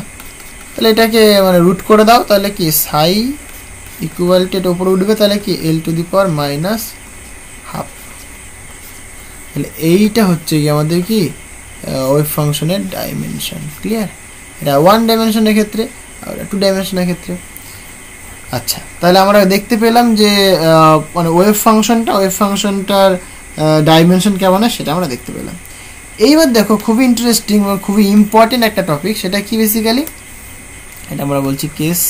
তাহলে এটাকে মানে রুট করে দাও, তাহলে কি সাই ইকুয়াল টু এটা উপরে উঠবে, তাহলে কি L to the power minus half. তাহলে এইটা হচ্ছে কি আমাদের কি ওয়েভ ফাংশনের ডাইমেনশন, ক্লিয়ার? এটা ওয়ান ডাইমেনশনের ক্ষেত্রে আর টু ডাইমেনশনের ক্ষেত্রে। আচ্ছা, তাহলে আমরা দেখতে পেলাম যে মানে ওয়েভ ফাংশনটার ডাইমেনশন কেমন হয় সেটা আমরা দেখতে পেলাম। এইবার দেখো খুবই ইন্টারেস্টিং এবং খুবই ইম্পর্টেন্ট একটা টপিক, সেটা কি বেসিক্যালি, এটা আমরা বলছি কেস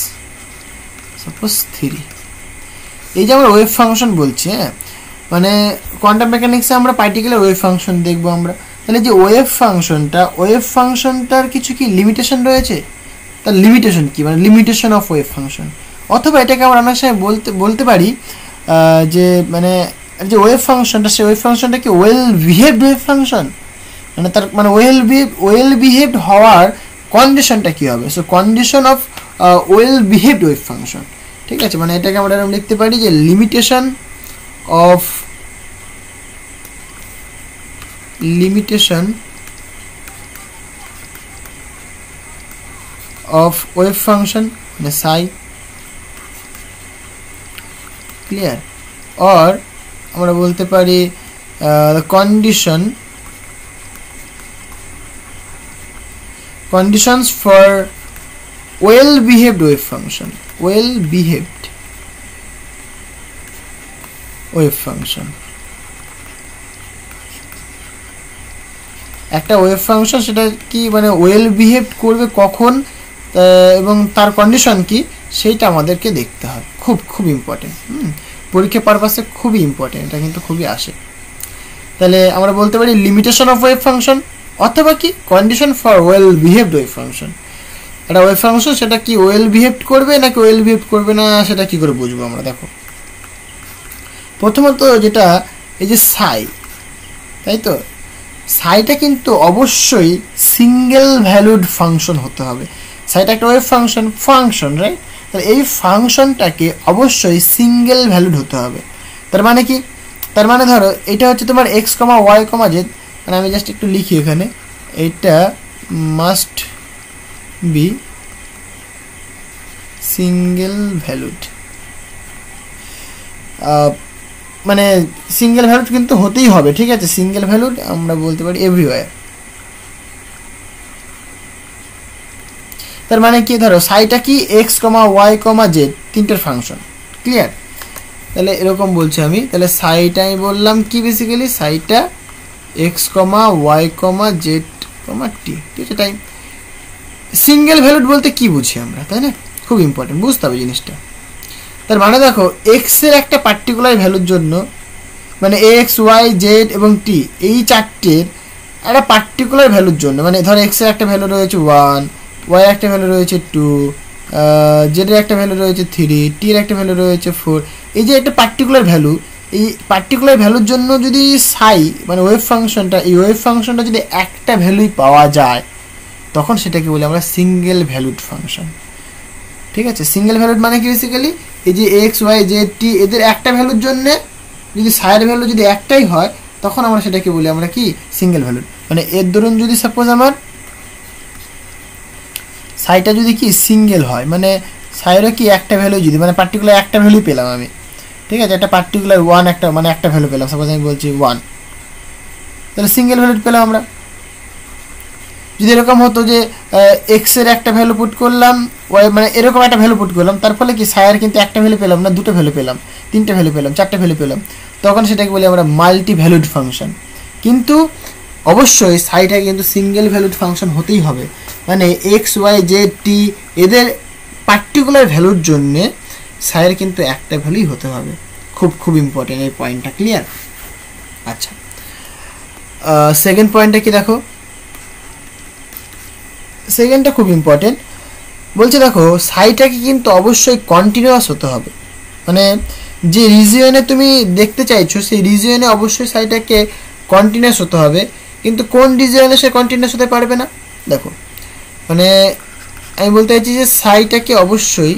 সাপোজ 3। এই যে আমরা ওয়েভ ফাংশন বলছি, হ্যাঁ, মানে কোয়ান্টাম মেকানিক্সে আমরা পার্টিকুলার ওয়েভ ফাংশন দেখবো আমরা। তাহলে যে ওয়েভ ফাংশনটার কিছু কি লিমিটেশন রয়েছে, তার লিমিটেশন কি, মানে লিমিটেশন অফ ওয়েভ ফাংশন, অথবা এটাকে আমরা অনেক সময় বলতে পারি যে মানে যে ওয়েভ ফাংশনটা, সেই ওয়েভ ফাংশনটা কি ওয়েল বিহেভড ওয়েভ ফাংশন, মানে তার মানে ওয়েল বিহেভড হওয়ার কন্ডিশনটা কী হবে, so condition of well behaved wave function, ঠিক আছে? মানে এটাকে আমরা লিখতে পারি যে লিমিটেশন অফ ওয়েভ ফাংশন মানে সাই, ক্লিয়ার? অর আমরা বলতে পারি conditions for well behaved wave function, একটা ওয়েভ ফাংশন সেটা কি মানে ওয়েল বিহেভ করবে কখন এবং তার কন্ডিশন কি সেইটা আমাদেরকে দেখতে হবে, খুব ইম্পর্টেন্ট, পরীক্ষা পারপাসে খুবই ইম্পর্টেন্ট, এটা কিন্তু খুবই আসে। তাহলে আমরা বলতে পারি লিমিটেশন অফ ওয়েভ ফাংশন অথবা কি condition for well behaved wave function. একটা ওয়েভ ফাংশন সেটা কি ওয়েল বিহেভড করবে নাকি ওয়েল বিহেভ করবে না, সেটা কি করে বুঝবো আমরা? দেখো প্রথমত যেটা এই যে সাই, তাই তো, সাইটা কিন্তু অবশ্যই সিঙ্গেল ভ্যালুড ফাংশন হতে হবে। সাইটা একটা ওয়েভ ফাংশন রাইট, তাহলে এই ফাংশনটাকে অবশ্যই সিঙ্গেল ভ্যালুড হতে হবে। তার মানে কি, তার মানে ধরো এটা হচ্ছে তোমার x comma Y comma Z, মানে আমি জাস্ট একটু লিখি এখানে, এটা মাস্ট বি সিঙ্গেল ভ্যালুড, মানে সিঙ্গেল ভ্যালুড কিন্তু হতেই হবে, ঠিক আছে? সিঙ্গেল ভ্যালুড আমরা বলতে পারি এভরিওয়্যার। তার মানে কি, ধরো সাইটা কি x comma Y comma Z তিনটের ফাংশন, ক্লিয়ার? তাহলে এরকম বলছি আমি, তাহলে সাইটা আমি বললাম কি basically, সাইটা x comma Y comma Z comma T, ঠিক আছে? টাইম সিঙ্গেল ভ্যালুড বলতে কি বুঝি আমরা, তাই না? খুব ইম্পর্টেন্ট, বুঝতে হবে জিনিসটা। তার মানে দেখো এক্সের একটা পার্টিকুলার ভ্যালুর জন্য, মানে এক্স ওয়াই জেড এবং টি এই চারটের একটা পার্টিকুলার ভ্যালুর জন্য, মানে ধরো এক্সের একটা ভ্যালু রয়েছে 1, ওয়াই একটা ভ্যালু রয়েছে 2, জেডের একটা ভ্যালু রয়েছে 3, টির একটা ভ্যালু রয়েছে 4, এই যে একটা পার্টিকুলার ভ্যালু, এই পার্টিকুলার ভ্যালুর জন্য যদি সাই মানে ওয়েভ ফাংশনটা, এই ওয়েভ ফাংশনটা যদি একটা ভ্যালুই পাওয়া যায় তখন সেটাকে বলি আমরা সিঙ্গেল ভ্যালুড ফাংশন, ঠিক আছে? সিঙ্গেল ভ্যালুড মানে কি বেসিক্যালি এই যে এক্স ওয়াই জেড টি এদের একটা ভ্যালুর জন্যে যদি সাইয়ের ভ্যালু যদি একটাই হয় তখন আমরা সেটাকে বলি আমরা কি সিঙ্গেল ভ্যালুড। মানে এর ধরুন যদি সাপোজ আমার সাইটা যদি কি সিঙ্গেল হয়, মানে সাইয়েরও কি একটা ভ্যালু যদি মানে পার্টিকুলার একটা ভ্যালু পেলাম আমি, ঠিক আছে? একটা পার্টিকুলার 1 একটা মানে একটা ভ্যালু পেলাম, সাপোজ আমি বলছি 1, তাহলে সিঙ্গেল ভ্যালুড পেলাম আমরা। যদি এরকম হতো যে এক্স এর একটা ভ্যালু পুট করলাম, ওয়াই মানে এরকম একটা ভ্যালু পুট করলাম, তার ফলে কি সাইয়ের কিন্তু একটা ভ্যালু পেলাম না, দুটো ভ্যালু পেলাম, তিনটে ভ্যালু পেলাম, চারটে ভ্যালু পেলাম, তখন সেটাকে বলি আমরা মাল্টি ভ্যালুড ফাংশন। কিন্তু অবশ্যই সাইটা কিন্তু সিঙ্গেল ভ্যালুড ফাংশন হতেই হবে, মানে এক্স ওয়াই জেড টি এদের পার্টিকুলার ভ্যালুর জন্যে সাইয়ের কিন্তু একটা ভ্যালুই হতে হবে। খুব খুব ইম্পর্টেন্ট এই পয়েন্টটা, ক্লিয়ার? আচ্ছা, সেকেন্ড পয়েন্টটা কি দেখো, সেকেন্ডটা খুব ইম্পর্টেন্ট, বলছে দেখো সাইটাকে কিন্তু অবশ্যই কন্টিনিউয়াস হতে হবে, মানে যে রিজিয়নে তুমি দেখতে চাইছো সেই রিজিয়নে অবশ্যই সাইটাকে কন্টিনিউয়াস হতে হবে। কিন্তু কোন রিজিয়নে সে কন্টিনিউয়াস হতে পারবে না, দেখো মানে আমি বলতে চাইছি যে সাইটাকে অবশ্যই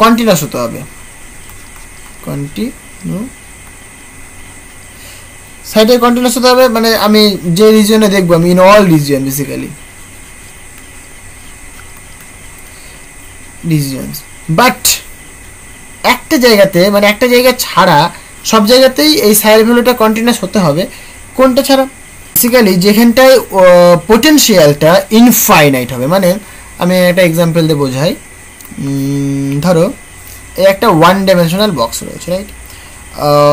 কন্টিনিউয়াস হতে হবে, সাইটে কন্টিনিউয়াস হতে হবে, মানে আমি যে রিজিয়নে দেখবো আমি in all region basically regions, but একটা জায়গাতে মানে একটা জায়গা ছাড়া সব জায়গাতেই এই সাইয়ের ভ্যালুটা কন্টিনিউয়াস হতে হবে। কোনটা ছাড়া? বেসিক্যালি যেখানটায় পোটেনশিয়ালটা ইনফাইনাইট হবে, মানে আমি একটা এক্সাম্পল দিয়ে বোঝাই। ধরো এই একটা ওয়ান ডাইমেনশনাল বক্স রয়েছে, রাইট?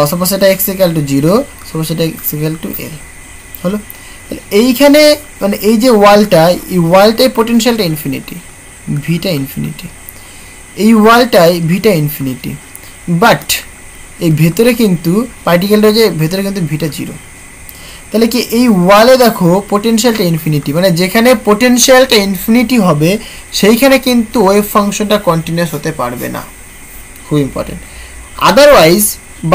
সাপোজ এটা এক্স ইকুয়াল টু 0, সাপোজ এটা এক্স ইকুয়াল টু এল হলো। এইখানে মানে এই যে ওয়ালটা, এই ওয়ালটাই পোটেনশিয়ালটা ইনফিনিটি, ভিটা ইনফিনিটি, এই ওয়ালটাই ভিটা ইনফিনিটি, বাট এই ভেতরে কিন্তু পার্টিকেলটা যে ভেতরে কিন্তু ভিটা 0। তাহলে কি এই ওয়ালে দেখো পোটেনশিয়ালটা ইনফিনিটি, মানে যেখানে পোটেনশিয়ালটা ইনফিনিটি হবে সেইখানে কিন্তু ওয়েভ ফাংশনটা কন্টিনিউয়াস হতে পারবে না, খুব ইম্পর্টেন্ট। আদারওয়াইজ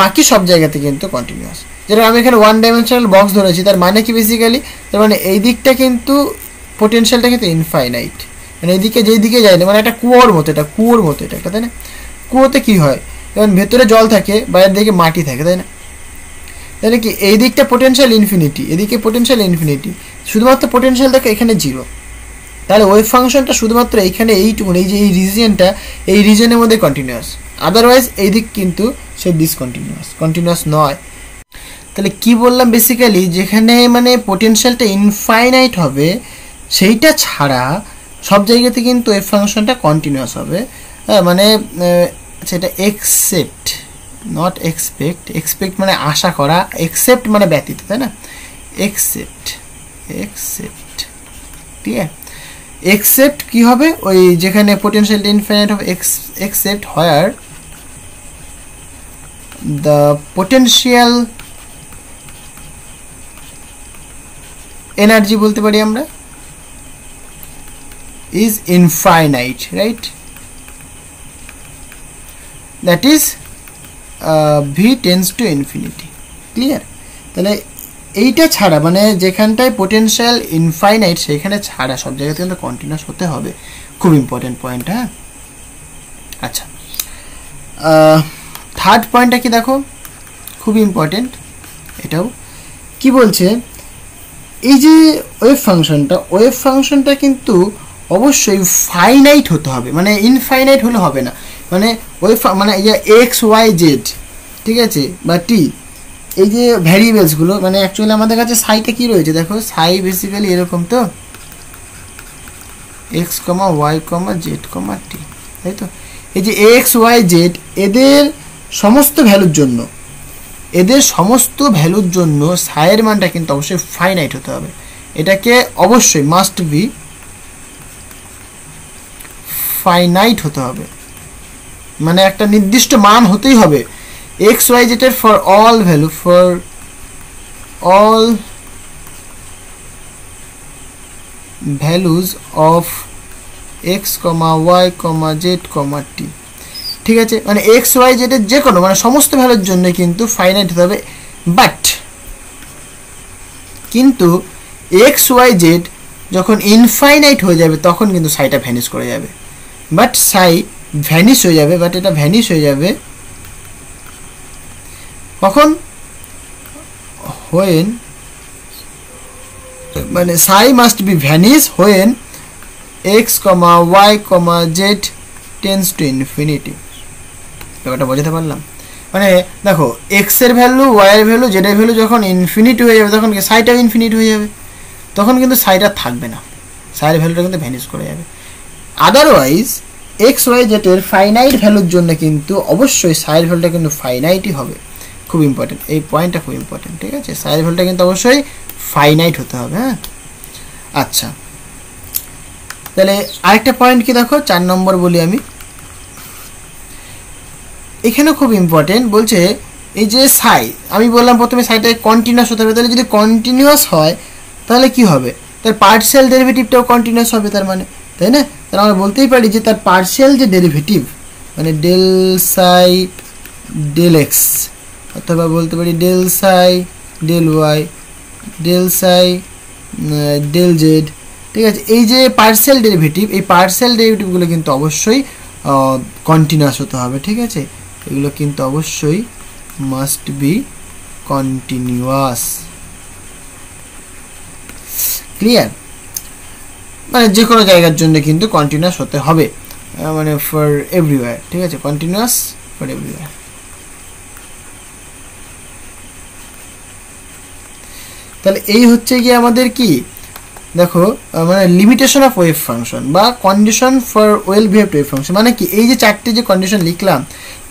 বাকি সব জায়গাতে কিন্তু কন্টিনিউয়াস। যেটা আমি এখানে ওয়ান ডাইমেনশনাল বক্স ধরেছি, তার মানে কি বেসিক্যালি, তার মানে এই দিকটা কিন্তু পোটেনশিয়ালটা কিন্তু ইনফাইনাইট, মানে এইদিকে যেই দিকে যায় না, মানে একটা কুয়োর মতো, এটা কুয়োর মতো এটা একটা, তাই না? কুয়োতে কী হয়, যেমন ভেতরে জল থাকে, বাইরের দিকে মাটি থাকে, তাই না? তাহলে কি এই দিকটা পোটেনশিয়াল ইনফিনিটি, এদিকে পোটেনশিয়াল ইনফিনিটি, শুধুমাত্র পোটেনশিয়াল দেখো এখানে 0, তাহলে ওয়েভ ফাংশনটা শুধুমাত্র এইখানে এইটুকুন, এই যে এই রিজিয়নটা, এই রিজিয়নের মধ্যে কন্টিনিউয়াস, আদারওয়াইজ এই দিক কিন্তু সে ডিসকন্টিনিউয়াস, কন্টিনিউয়াস নয়। তাহলে কি বললাম বেসিক্যালি, যেখানে মানে পোটেনশিয়ালটা ইনফাইনাইট হবে সেইটা ছাড়া সব জায়গাতে কিন্তু ওয়েভ ফাংশনটা কন্টিনিউয়াস হবে। মানে সেটা এক্সেপ্ট, নট এক্সপেক্ট, এক্সপেক্ট মানে আশা করা, এক্সেপ্ট মানে ব্যতীত, তাই না? এক্সেপ্ট, এক্সেপ্ট, ঠিক আছে? এক্সেপ্ট কি হবে, ওই যেখানে পোটেনশিয়ালটা ইনফাইনাইট হবে, except where the potential energy বলতে পারি আমরা is infinite, right? That is v tends to infinity, clear? তাহলে এইটা ছাড়া মানে যেখানটায় পোটেনশিয়াল ইনফাইনাইট সেখানে ছাড়া সব জায়গাতে কিন্তু কন্টিনিউয়াস হতে হবে, খুব ইম্পর্টেন্ট পয়েন্ট। হ্যাঁ, আচ্ছা, থার্ড পয়েন্টটা কি দেখো, খুব ইম্পর্টেন্ট এটাও। কি বলছে, এই যে ওয়েভ ফাংশনটা কিন্তু অবশ্যই ফাইনাইট হতে হবে, মানে ইনফাইনাইট হলে হবে না, মানে ওয়েভ মানে এই যে এক্স ওয়াই জেড, ঠিক আছে, বা টি, এই যে ভ্যারিয়েবলসগুলো, মানে অ্যাকচুয়ালি আমাদের কাছে সাইটা কি রয়েছে দেখো, সাই বেসিক্যালি এরকম তো, x comma Y comma Z comma টি, তাই তো? এই যে এক্স ওয়াই জেড এদের সমস্ত ভ্যালুর জন্য সাইয়ের মানটা কিন্তু অবশ্যই ফাইনাইট হতে হবে। এটাকে অবশ্যই মাস্ট বি ফাইনাইট হতে হবে, মানে একটা নির্দিষ্ট মান হতেই হবে X Y Z for all value, for all values of X comma Y comma Z comma T, ঠিক আছে? মানে এক্স ওয়াই জেডের যে কোনো মানে সমস্ত ভ্যালুর জন্য কিন্তু ফাইনাইট হতে হবে, বাট কিন্তু এক্স ওয়াই জেড যখন ইনফাইনাইট হয়ে যাবে তখন কিন্তু সাইটা ভ্যানিশ করে যাবে, বাট সাই ভ্যানিশ হয়ে যাবে, বাট এটা ভ্যানিশ হয়ে যাবে কখন, হোয়েন, মানে psi must be vanish when x comma Y comma z tends to infinity. ব্যাপারটা বোঝাতে পারলাম? মানে দেখো এক্স এর ভ্যালু, ওয়াই এর ভ্যালু, জেড এর ভ্যালু যখন ইনফিনিট হয়ে যাবে তখন সাইটাও ইনফিনিট হয়ে যাবে, তখন কিন্তু সাইড আর থাকবে না, সাইডের ভ্যালুটা কিন্তু ভ্যানিশ করে যাবে। আদারওয়াইজ এক্স ওয়াই জেড এর ফাইনাইট ভ্যালুর জন্য কিন্তু অবশ্যই সাইড ভ্যালুটা কিন্তু ফাইনাইটই হবে। খুব ইম্পর্টেন্ট, এই পয়েন্টটা খুব ইম্পর্টেন্ট, ঠিক আছে? সাইড ভ্যালুটা কিন্তু অবশ্যই ফাইনাইট হতে হবে। হ্যাঁ, আচ্ছা, তাহলে আরেকটা পয়েন্ট কি দেখো, 4 নম্বর বলি আমি, এখানে খুব ইম্পর্টেন্ট বলছে এই যে সাই, আমি বললাম প্রথমে সাইটা কন্টিনিউয়াস হতে হবে, তাহলে যদি কন্টিনিউয়াস হয় তাহলে কি হবে, তার পার্শিয়াল ডেরিভেটিভটাও কন্টিনিউয়াস হবে তার মানে, তাই না? তাহলে আমরা বলতেই পারি যে তার পার্শিয়াল যে ডেরিভেটিভ মানে ডেল সাই ডেল এক্স, অথবা বলতে পারি del psi del y del psi del z, ঠিক আছে? এই যে পার্শিয়াল ডেরিভেটিভ, এই পার্শিয়াল ডেরিভেটিভগুলো কিন্তু অবশ্যই কন্টিনিউয়াস হতে হবে, ঠিক আছে? এগুলো কিন্তু অবশ্যই মাস্ট বি কন্টিনিউয়াস। ক্লিয়ার? মানে যে কোনো জায়গার জন্য কিন্তু কন্টিনিউয়াস হতে হবে, মানে ফর এভরিওয়্যার, ঠিক আছে? Continuous for everywhere. তাহলে এই হচ্ছে গিয়ে আমাদের কি দেখো, মানে লিমিটেশন অফ ওয়েভ ফাংশন বা condition for well behaved wave function. মানে কি, এই যে চারটে যে কন্ডিশন লিখলাম,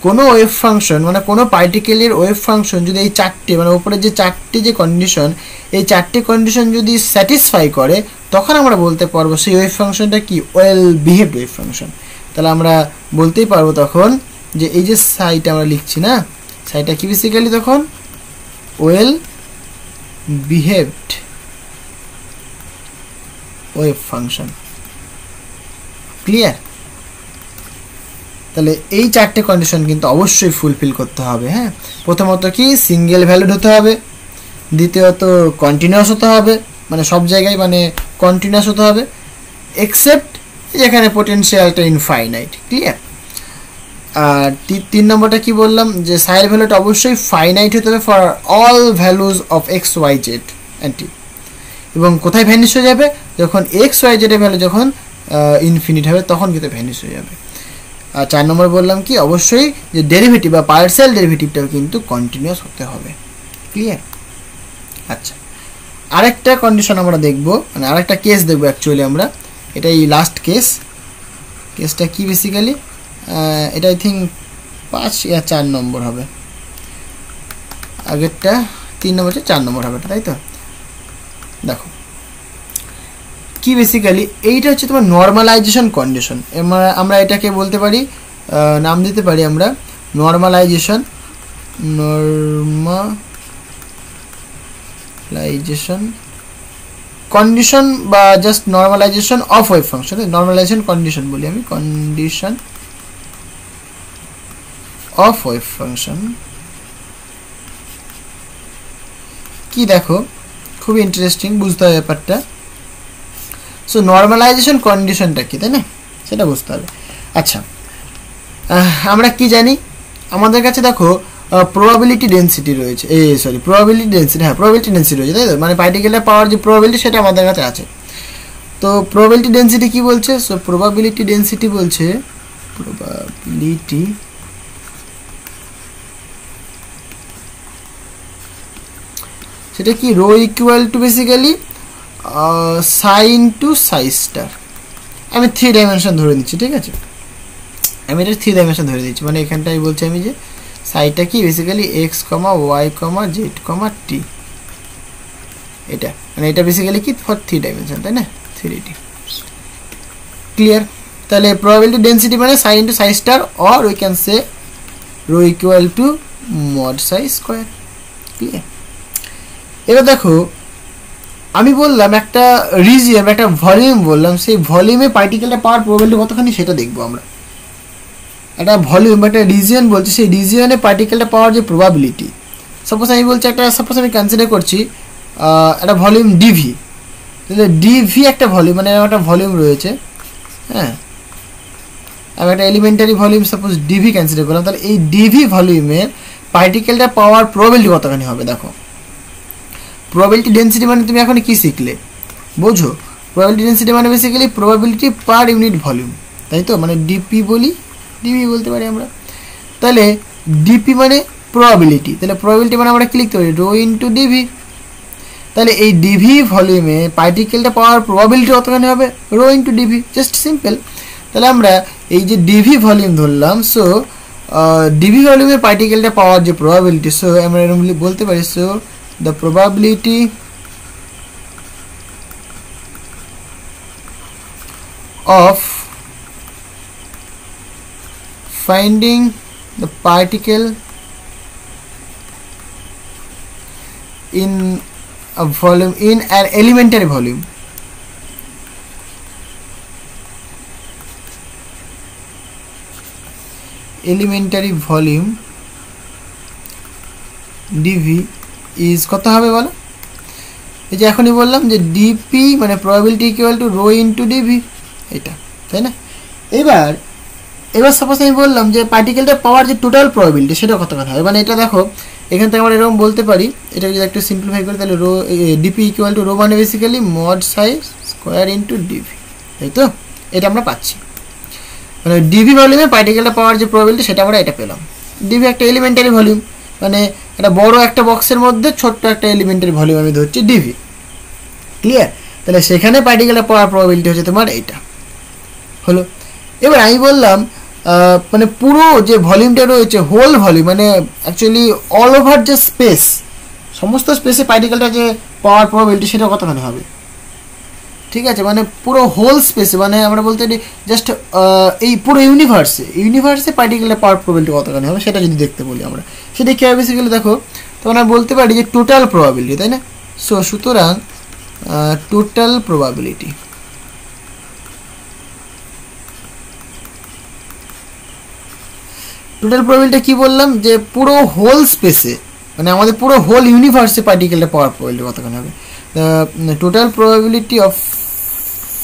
কোনো ওয়েভ ফাংশন মানে কোনো পার্টিকেলের ওয়েভ ফাংশন যদি এই চারটে মানে উপরে যে চারটে যে কন্ডিশন, এই চারটে কন্ডিশন যদি স্যাটিসফাই করে তখন আমরা বলতে পারবো সেই ওয়েভ ফাংশনটা কি ওয়েল বিহেভড ওয়েভ ফাংশন। তাহলে আমরা বলতেই পারবো তখন যে এই যে সাইটা আমরা লিখছি না, সাইটা কি বেসিক্যালি তখন well behaved wave function. Clear? তাহলে এই চারটে কন্ডিশন কিন্তু অবশ্যই ফুলফিল করতে হবে। হ্যাঁ, প্রথমত কি সিঙ্গেল ভ্যালুড হতে হবে, দ্বিতীয়ত কন্টিনিউয়াস হতে হবে, মানে সব জায়গায় মানে কন্টিনিউয়াস হতে হবে, এক্সেপ্ট যেখানে পোটেনশিয়ালটা ইনফাইনাইট। ক্লিয়ার? আর 3 নম্বরটা কি বললাম, যে সাইড ভ্যালুটা অবশ্যই ফাইনাইট হতে হবে for all values of X Y Z and T, এবং কোথায় ভ্যানিশ হয়ে যাবে, যখন এক্স ওয়াই জেড এর ভ্যালু যখন ইনফিনিট হবে তখন কিন্তু ভ্যানিশ হয়ে যাবে। আর 4 নম্বর বললাম কি, অবশ্যই যে ডেরিভেটিভ বা পার্শিয়াল ডেরিভেটিভটাও কিন্তু কন্টিনিউয়াস হতে হবে। ক্লিয়ার? আচ্ছা, আরেকটা কন্ডিশন আমরা দেখব, মানে আরেকটা কেস দেখব অ্যাকচুয়ালি আমরা, এটাই লাস্ট কেসটা কি বেসিক্যালি, এটা আই থিঙ্ক 5 या 4 নম্বর হবে, আগেরটা 3 নম্বর 4 নম্বর হবে, তাই তো? দেখো কি বেসিক্যালি এইটা হচ্ছে তোমার নর্মালাইজেশন কন্ডিশন। আমরা এটাকে বলতে পারি, নাম দিতে পারি আমরা নর্মালাইজেশন কন্ডিশন বা just normalisation of wave function. Normalisation condition বলি আমি, কন্ডিশন অফ ওয়েভ ফাংশন। কি দেখো খুব ইন্টারেস্টিং, বুঝতে হবে ব্যাপারটা। সো নর্মালাইজেশন কন্ডিশনটা কি, তাই না, সেটা বুঝতে হবে। আচ্ছা, আমরা কি জানি, আমাদের কাছে দেখো প্রবাবিলিটি ডেন্সিটি রয়েছে, প্রবাবিলিটি ডেন্সিটি, হ্যাঁ প্রবাবিলিটি ডেন্সিটি রয়েছে, তাই তো? মানে পার্টিকেলের পাওয়ার যে প্রবাবিলিটি সেটা আমাদের কাছে আছে। তো প্রবাবিলিটি ডেন্সিটি কি বলছে, সো প্রবাবিলিটি ডেন্সিটি বলছে সেটা কি rho equal to basically psi to psi star. আমি 3 ডাইমেনশন ধরে নিচ্ছি, ঠিক আছে? আমি এটা 3 ডাইমেনশন ধরে দিচ্ছি, মানে এখানটাই বলছি আমি যে সাইটা কি basically x comma Y comma Z comma টি, এটা মানে এটা বেসিক্যালি কি ফর 3 ডাইমেনশন, তাই না, 3D। ক্লিয়ার? তাহলে প্রবাবিলিটি ডেন্সিটি মানে psi into psi star, or we can say rho equal to mod psi square. Clear? এবার দেখো আমি বললাম একটা রিজিয়ন, একটা ভলিউম বললাম, সেই ভলিউমে পার্টিকেলটা পাওয়ার প্রবাবিলিটি কতখানি সেটা দেখবো আমরা। একটা ভলিউম বা একটা রিজিয়ন বলছি, সেই রিজিয়নে পার্টিকেলটা পাওয়ার যে প্রবাবিলিটি, সাপোজ আমি বলছি সাপোজ আমি কনসিডার করছি একটা ভলিউম ডিভি, তাহলে ডিভি একটা ভলিউম, মানে একটা ভলিউম রয়েছে, হ্যাঁ আমি একটা elementary volume suppose d v consider করলাম, তাহলে এই ডিভি ভলিউমের পার্টিকেলটা পাওয়ার প্রবাবিলিটি কতখানি হবে দেখো। প্রবাবিলিটি ডেন্সিটি মানে তুমি এখন কি শিখলে বোঝো, প্রবাবিলিটি ডেন্সিটি মানে basically probability per unit volume, তাই তো? মানে ডিপি বলি, ডিভি বলতে পারি আমরা। তাহলে ডিপি মানে প্রবাবিলিটি, তাহলে প্রবাবিলিটি মানে আমরা কি লিখতে পারি রো ইন্টু ডিভি। তাহলে এই ডিভি ভলিউমে পার্টিকেলটা পাওয়ার প্রবাবিলিটি কতখানি হবে rho into d v, just simple. তাহলে আমরা এই যে ডিভি ভলিউম ধরলাম, সো ডিভি ভলিউমে পার্টিকেলটা পাওয়ার যে প্রবাবিলিটি, সো আমরা এরকম বলতে পারি so the probability of finding the particle in a volume in an elementary volume dv is কত হবে বলো? এই যে এখনই বললাম যে dp মানে probability equal to rho into dv, এটা তাই না? এবার সাপোজ আমি বললাম যে পার্টিকেলটা পাওয়ার যে টোটাল প্রবাবিলিটি সেটা কতখানি হবে, মানে এটা দেখো এখান থেকে আমরা এরকম বলতে পারি, এটা যদি একটু সিম্পলিফাই করি তাহলে rho DP equal to rho মানে basically mod size square into DV, তাই তো? এটা আমরা পাচ্ছি, মানে ডিভি ভলিউমে পার্টিকেলটা পাওয়ার যে প্রবাবিলিটি সেটা আমরা এটা পেলাম। ডিভি একটা এলিমেন্টারি ভলিউম, মানে একটা বড় একটা বক্সের মধ্যে ছোট্ট একটা এলিমেন্টারি ভলিউম আমি ধরছি ডিভি, ক্লিয়ার? তাহলে সেখানে পার্টিকেলটা পাওয়ার প্রবাবিলিটি হচ্ছে তোমার এইটা হলো। এবার আমি বললাম মানে পুরো যে ভলিউমটা রয়েছে হোল ভলিউম, মানে অ্যাকচুয়ালি অল ওভার যে স্পেস, সমস্ত স্পেসে পার্টিকেলটা যে পাওয়ার প্রবাবিলিটি সেটা কতখানি হবে, ঠিক আছে? মানে পুরো হোল স্পেসে, মানে আমরা বলতে পারি জাস্ট এই পুরো ইউনিভার্সে পার্টিকেলটা পাওয়ার প্রবাবিলিটি কতখানি হবে সেটা যদি দেখতে বলি আমরা, সেটা কী হবে বেসিক্যালি দেখো, তখন আমরা বলতে পারি যে টোটাল প্রবাবিলিটি, তাই না? সো সুতরাং টোটাল প্রবাবিলিটি কি বললাম যে পুরো হোল স্পেসে, মানে আমাদের পুরো হোল ইউনিভার্সে পার্টিকেলটা পাওয়ার প্রবাবিলিটি কতখানি হবে, total probability of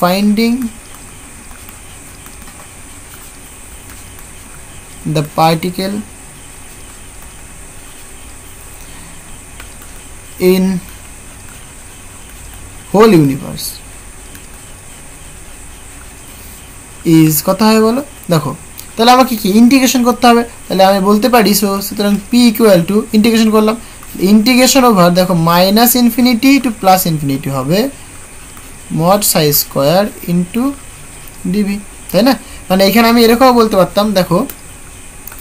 finding the particle in whole universe is কত হবে বলো? দেখো তাহলে আমাকে কি ইন্টিগ্রেশন করতে হবে, তাহলে আমি বলতে পারি সুতরাং পি ইকুয়াল টু ইন্টিগ্রেশন করলাম, ইন্টিগ্রেশন ওভার দেখো minus infinity to plus infinity হবে mod size square into DV, তাই না? মানে এখানে আমি এরকম বলতে পারতাম, দেখো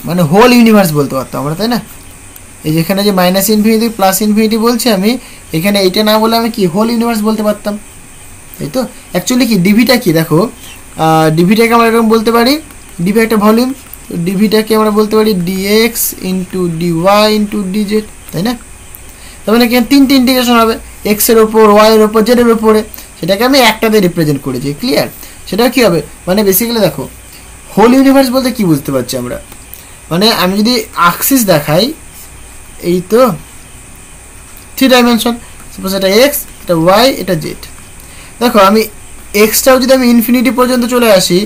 মানে হোল ইউনিভার্স বলতে পারতাম আমরা, তাই না? এই যেখানে যে মাইনাস ইনফিনিটি প্লাস ইনফিনিটি বলছি আমি, এখানে এইটা না বলে আমি কি হোল ইউনিভার্স বলতে পারতাম, তাই তো? অ্যাকচুয়ালি কি ডিভিটা কি দেখো, ডিভিটাকে আমরা এরকম বলতে পারি, ডিভি একটা ভলিউম, ডিভিটাকে আমরা বলতে পারি d x into d y into d z, তাই না? তার মানে এখানে তিনটে ইন্টিগ্রেশন হবে, এক্সের ওপর, ওয়াইয়ের ওপর, জেডের ওপরে, সেটাকে আমি একটাতে রিপ্রেজেন্ট করেছি, ক্লিয়ার? সেটা কী হবে, মানে বেসিক্যালি দেখো হোল ইউনিভার্স বলতে কী বুঝতে পারছি আমরা, মানে আমি যদি অ্যাক্সিস দেখাই, এই তো 3 ডাইমেনশন, সাপোজ এটা এক্স, এটা ওয়াই, এটা জেড। দেখো আমি এক্সটাও যদি আমি ইনফিনিটি পর্যন্ত চলে আসি,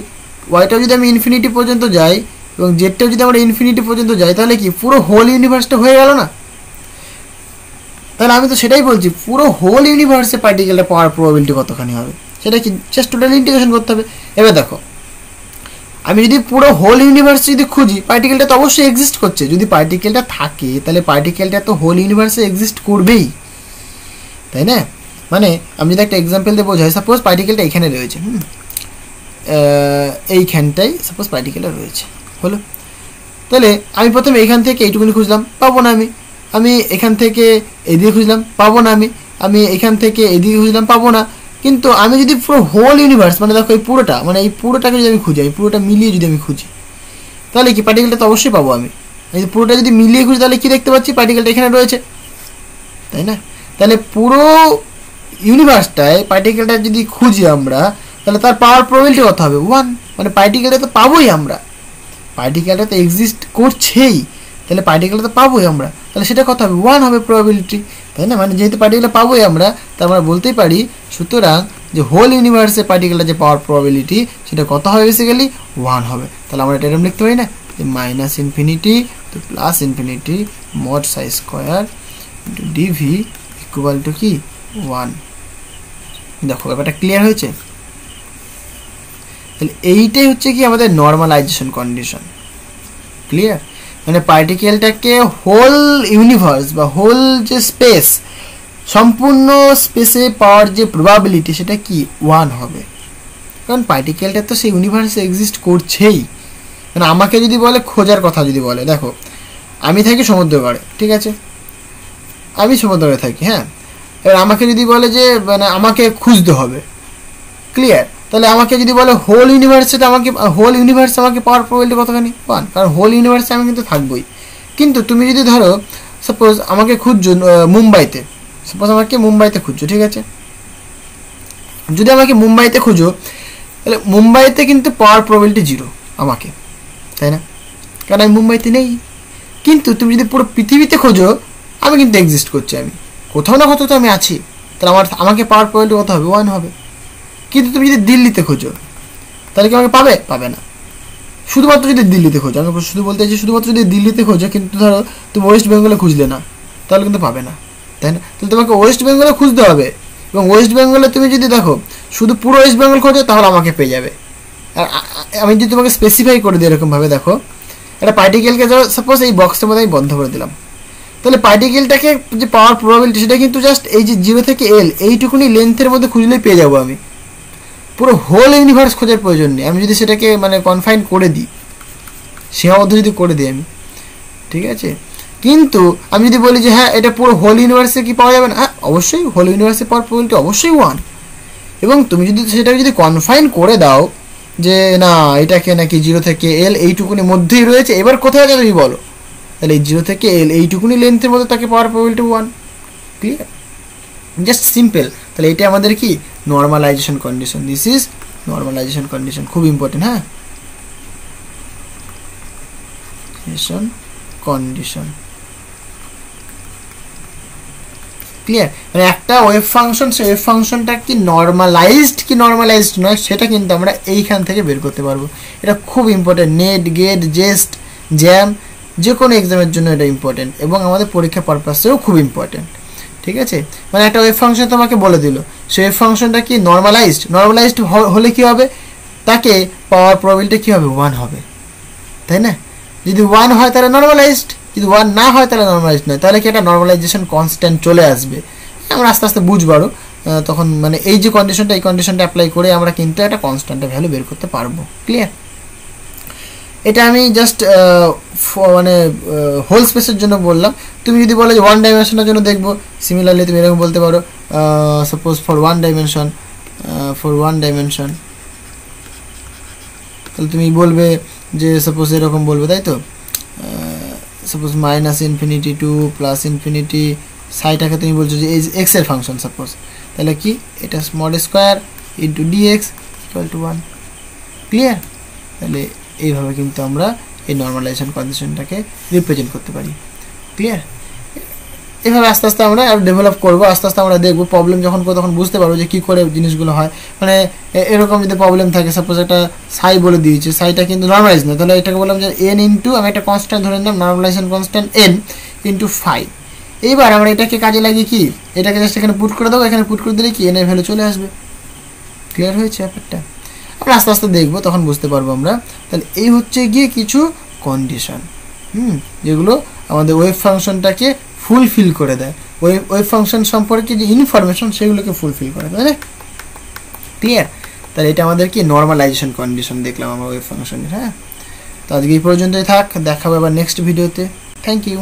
ওয়াইটাও যদি আমি ইনফিনিটি পর্যন্ত যাই, এবং জেডটাও যদি আমরা ইনফিনিটি পর্যন্ত যাই, তাহলে কি পুরো হোল ইউনিভার্সটা হয়ে গেল না? তাহলে আমি তো সেটাই বলছি, পুরো হোল ইউনিভার্সে পার্টিকেলটা পাওয়ার প্রবাবিলিটি কতখানি হবে সেটা কি জাস্ট টোটাল ইন্টিগ্রেশন করতে হবে। এবার দেখো আমি যদি পুরো হোল ইউনিভার্স যদি খুঁজি, পার্টিকেলটা তো অবশ্যই এক্সিস্ট করছে, যদি পার্টিকেলটা থাকে তাহলে পার্টিকেলটা তো হোল ইউনিভার্সে এক্সিস্ট করবেই, তাই না? মানে আমি যদি একটা এক্সাম্পল দিয়ে বোঝাই, সাপোজ পার্টিকেলটা এখানে রয়েছে, এইখানটাই সাপোজ পার্টিকেলটা রয়েছে, হলো। তাহলে আমি প্রথমে এখান থেকে এইটুকুনি খুঁজলাম, পাবো না। আমি এখান থেকে এদিকে খুঁজলাম, পাবো না। আমি এখান থেকে এদিকে খুঁজলাম, পাবো না। কিন্তু আমি যদি পুরো হোল ইউনিভার্স, মানে দেখো এই পুরোটা, মানে এই পুরোটাকে যদি আমি খুঁজি, এই পুরোটা মিলিয়ে যদি আমি খুঁজি, তাহলে কি পার্টিকেলটা তো অবশ্যই পাবো। আমি পুরোটা যদি মিলিয়ে খুঁজি তাহলে কি দেখতে পাচ্ছি, পার্টিকেলটা এখানে রয়েছে, তাই না? তাহলে পুরো ইউনিভার্সটায় পার্টিকেলটা যদি খুঁজি আমরা, তাহলে তার পাওয়ার প্রবাবিলিটি কত হবে 1, মানে পার্টিকেলটা তো পাবোই আমরা, পার্টিকেলটা তো এক্সিস্ট করছেই, তাহলে পার্টিকেলটা তো পাবোই আমরা, তাহলে সেটা কত হবে 1 হবে প্রবাবিলিটি, তাই না? মানে যেহেতু পার্টিকেলটা পাবোই আমরা, তার আমরা বলতেই পারি সুতরাং যে হোল ইউনিভার্সে পার্টিকেলটা যে পাওয়ার প্রবাবিলিটি সেটা কত হবে, বেসিক্যালি 1 হবে। তাহলে আমরা এটা এরকম লিখতে পারি না, যে minus infinity to plus infinity mod psi square into d v equal to কি 1। দেখো ব্যাপারটা ক্লিয়ার হয়েছে? তাহলে এইটাই হচ্ছে কি আমাদের নর্মালাইজেশন কন্ডিশন, ক্লিয়ার? মানে পার্টিকেলটাকে হোল ইউনিভার্স বা হোল যে স্পেস, সম্পূর্ণ স্পেসে পাওয়ার যে প্রবাবিলিটি সেটা কি 1 হবে, কারণ পার্টিকেলটা তো সেই ইউনিভার্সে এক্সিস্ট করছেই। মানে আমাকে যদি বলে খোঁজার কথা যদি বলে, দেখো আমি থাকি সমুদ্রপাড়ে, ঠিক আছে, আমি সমুদ্রে থাকি, হ্যাঁ, এবার আমাকে যদি বলে যে মানে আমাকে খুঁজতে হবে, ক্লিয়ার, তাহলে আমাকে যদি বলে হোল ইউনিভার্সে আমাকে পাওয়ার প্রবাবিলিটি কতখানি 1, কারণ হোল ইউনিভার্সে আমি কিন্তু থাকবোই। কিন্তু তুমি যদি ধরো সাপোজ আমাকে খুঁজছো মুম্বাইতে, খুঁজছো, ঠিক আছে, যদি আমাকে মুম্বাইতে খুঁজো তাহলে মুম্বাইতে কিন্তু পাওয়ার প্রবাবিলিটি 0 আমাকে, তাই না, কারণ আমি মুম্বাইতে নেই। কিন্তু তুমি যদি পুরো পৃথিবীতে খোঁজো আমি কিন্তু এক্সিস্ট করছি, আমি কোথাও না কোথাও তো আমি আছি, তাহলে আমাকে পাওয়ার প্রবাবিলিটি কত হবে 1 হবে। কিন্তু তুমি যদি দিল্লিতে খোঁজো তাহলে কি আমাকে পাবে না, শুধুমাত্র যদি দিল্লিতে খোঁজো, আমি শুধু বলতে চাইছি শুধুমাত্র যদি দিল্লিতে খোঁজো, কিন্তু ধরো তুমি ওয়েস্ট বেঙ্গলে খুঁজলে না, তাহলে কিন্তু পাবে না, তাই না, তাহলে তোমাকে ওয়েস্ট বেঙ্গলে খুঁজতে হবে। এবং ওয়েস্ট বেঙ্গলে তুমি যদি দেখো শুধু পুরো ওয়েস্ট বেঙ্গল খোঁজো তাহলে আমাকে পেয়ে যাবে। আর আমি যদি তোমাকে স্পেসিফাই করে দিই এরকমভাবে, দেখো একটা পার্টিকেলকে ধরো সাপোজ এই বক্সের মধ্যে আমি বন্ধ করে দিলাম, তাহলে পার্টিকেলটাকে যে পাওয়ার প্রবাবিলিটি সেটা কিন্তু জাস্ট এই যে 0 থেকে L এইটুকুনি লেন্থের মধ্যে খুঁজলেই পেয়ে যাবো আমি, পুরো হোল ইউনিভার্স খোঁজার প্রয়োজন নেই। আমি যদি সেটাকে মানে কনফাইন করে দিই, সীমাবদ্ধ যদি করে দিই আমি, ঠিক আছে, কিন্তু আমি যদি বলি যে হ্যাঁ এটা পুরো হোল ইউনিভার্সে কি পাওয়া যাবে না, হ্যাঁ অবশ্যই হোল ইউনিভার্সে পাওয়ার প্রবাবিলিটি অবশ্যই 1। এবং তুমি যদি সেটাকে যদি কনফাইন করে দাও যে না এটাকে নাকি 0 থেকে L এইটুকুনি মধ্যেই রয়েছে, এবার কোথায় আছে তুমি বলো, তাহলে এই 0 থেকে L এইটুকুনি লেন্থের মধ্যে তাকে পাওয়ার প্রবাবিলিটি 1, ক্লিয়ার, জাস্ট সিম্পল। তাহলে এটা আমাদের কি normalisation condition, this is normalisation condition, খুব ইম্পর্টেন্ট, হ্যাঁ, কন্ডিশন, ক্লিয়ার। মানে একটা ওয়েভ ফাংশন, সেই ওয়েভ ফাংশনটা কি নর্মালাইজড নয় সেটা কিন্তু আমরা এইখান থেকে বের করতে পারবো। এটা খুব ইম্পর্টেন্ট, নেট, গেট, জেস্ট, জ্যাম, যে কোনো এক্সামের জন্য এটা ইম্পর্টেন্ট এবং আমাদের পরীক্ষা পারপাসেও খুব ইম্পর্টেন্ট, ঠিক আছে। মানে একটা ওয়েভ ফাংশন তোমাকে বলে দিল, সেই ওয়েভ ফাংশনটা কি নর্মালাইজড হলে কি হবে, তাকে পাওয়ার প্রবাবিলিটি কি হবে 1 হবে, তাই না। যদি 1 হয় তাহলে নর্মালাইজড, যদি 1 না হয় তাহলে নর্মালাইজড নয়, তাহলে কি একটা নর্মালাইজেশন কনস্ট্যান্ট চলে আসবে। আমরা আস্তে আস্তে বুঝবো আরও, তখন মানে এই যে কন্ডিশনটা, এই কন্ডিশনটা অ্যাপ্লাই করে আমরা কিন্তু একটা কনস্ট্যান্টের ভ্যালু বের করতে পারবো, ক্লিয়ার। এটা আমি জাস্ট মানে হোল স্পেসের জন্য বললাম। তুমি যদি বলো যে 1 ডাইমেনশনের জন্য দেখবো, সিমিলারলি তুমি এরকম বলতে পারো সাপোজ ফর 1 ডাইমেনশন, তাহলে তুমি বলবে যে সাপোজ এরকম বলবে, তাই তো, সাপোজ -ইনফিনিটি টু +ইনফিনিটি, সাইটাকে তুমি বলছো যে এই এক্স এর ফাংশন সাপোজ, তাহলে কি এটা small square into dx = 1, clear. তাহলে এইভাবে কিন্তু আমরা এই নর্মালাইজেশন কন্ডিশনটাকে রিপ্রেজেন্ট করতে পারি, ক্লিয়ার। এভাবে আস্তে আস্তে আমরা আর ডেভেলপ করবো, আস্তে আস্তে আমরা দেখবো প্রবলেম যখন তখন বুঝতে পারবো যে কী করে জিনিসগুলো হয়। মানে এরকম যদি প্রবলেম থাকে, সাপোজ একটা সাই বলে দিয়েছে, সাইটা কিন্তু নর্মালাইজ না, তাহলে এটাকে বললাম যে n ইন্টু, আমি একটা কনস্ট্যান্ট ধরে নিলাম, normalisation constant n into phi. এইবার আমরা এটাকে কাজে লাগিয়ে কি, এটাকে জাস্ট এখানে পুট করে দেবো, এখানে পুট করে দিলে কি n এর ভ্যালু চলে আসবে, ক্লিয়ার হয়েছে ব্যাপারটা। আমরা আস্তে আস্তে দেখবো, তখন বুঝতে পারবো আমরা। তাহলে এই হচ্ছে গিয়ে কিছু কন্ডিশন, যেগুলো আমাদের ওয়েভ ফাংশনটাকে ফুলফিল করে দেয়, ওয়েভ ফাংশন সম্পর্কে যে ইনফরমেশন সেগুলোকে ফুলফিল করে দেয়, না, ক্লিয়ার। তাহলে এটা আমাদের কি নর্মালাইজেশন কন্ডিশন দেখলাম আমরা ওয়েভ ফাংশনের, হ্যাঁ। তো আজকে এই পর্যন্তই থাক, দেখা হবে আবার নেক্সট ভিডিওতে। Thank you.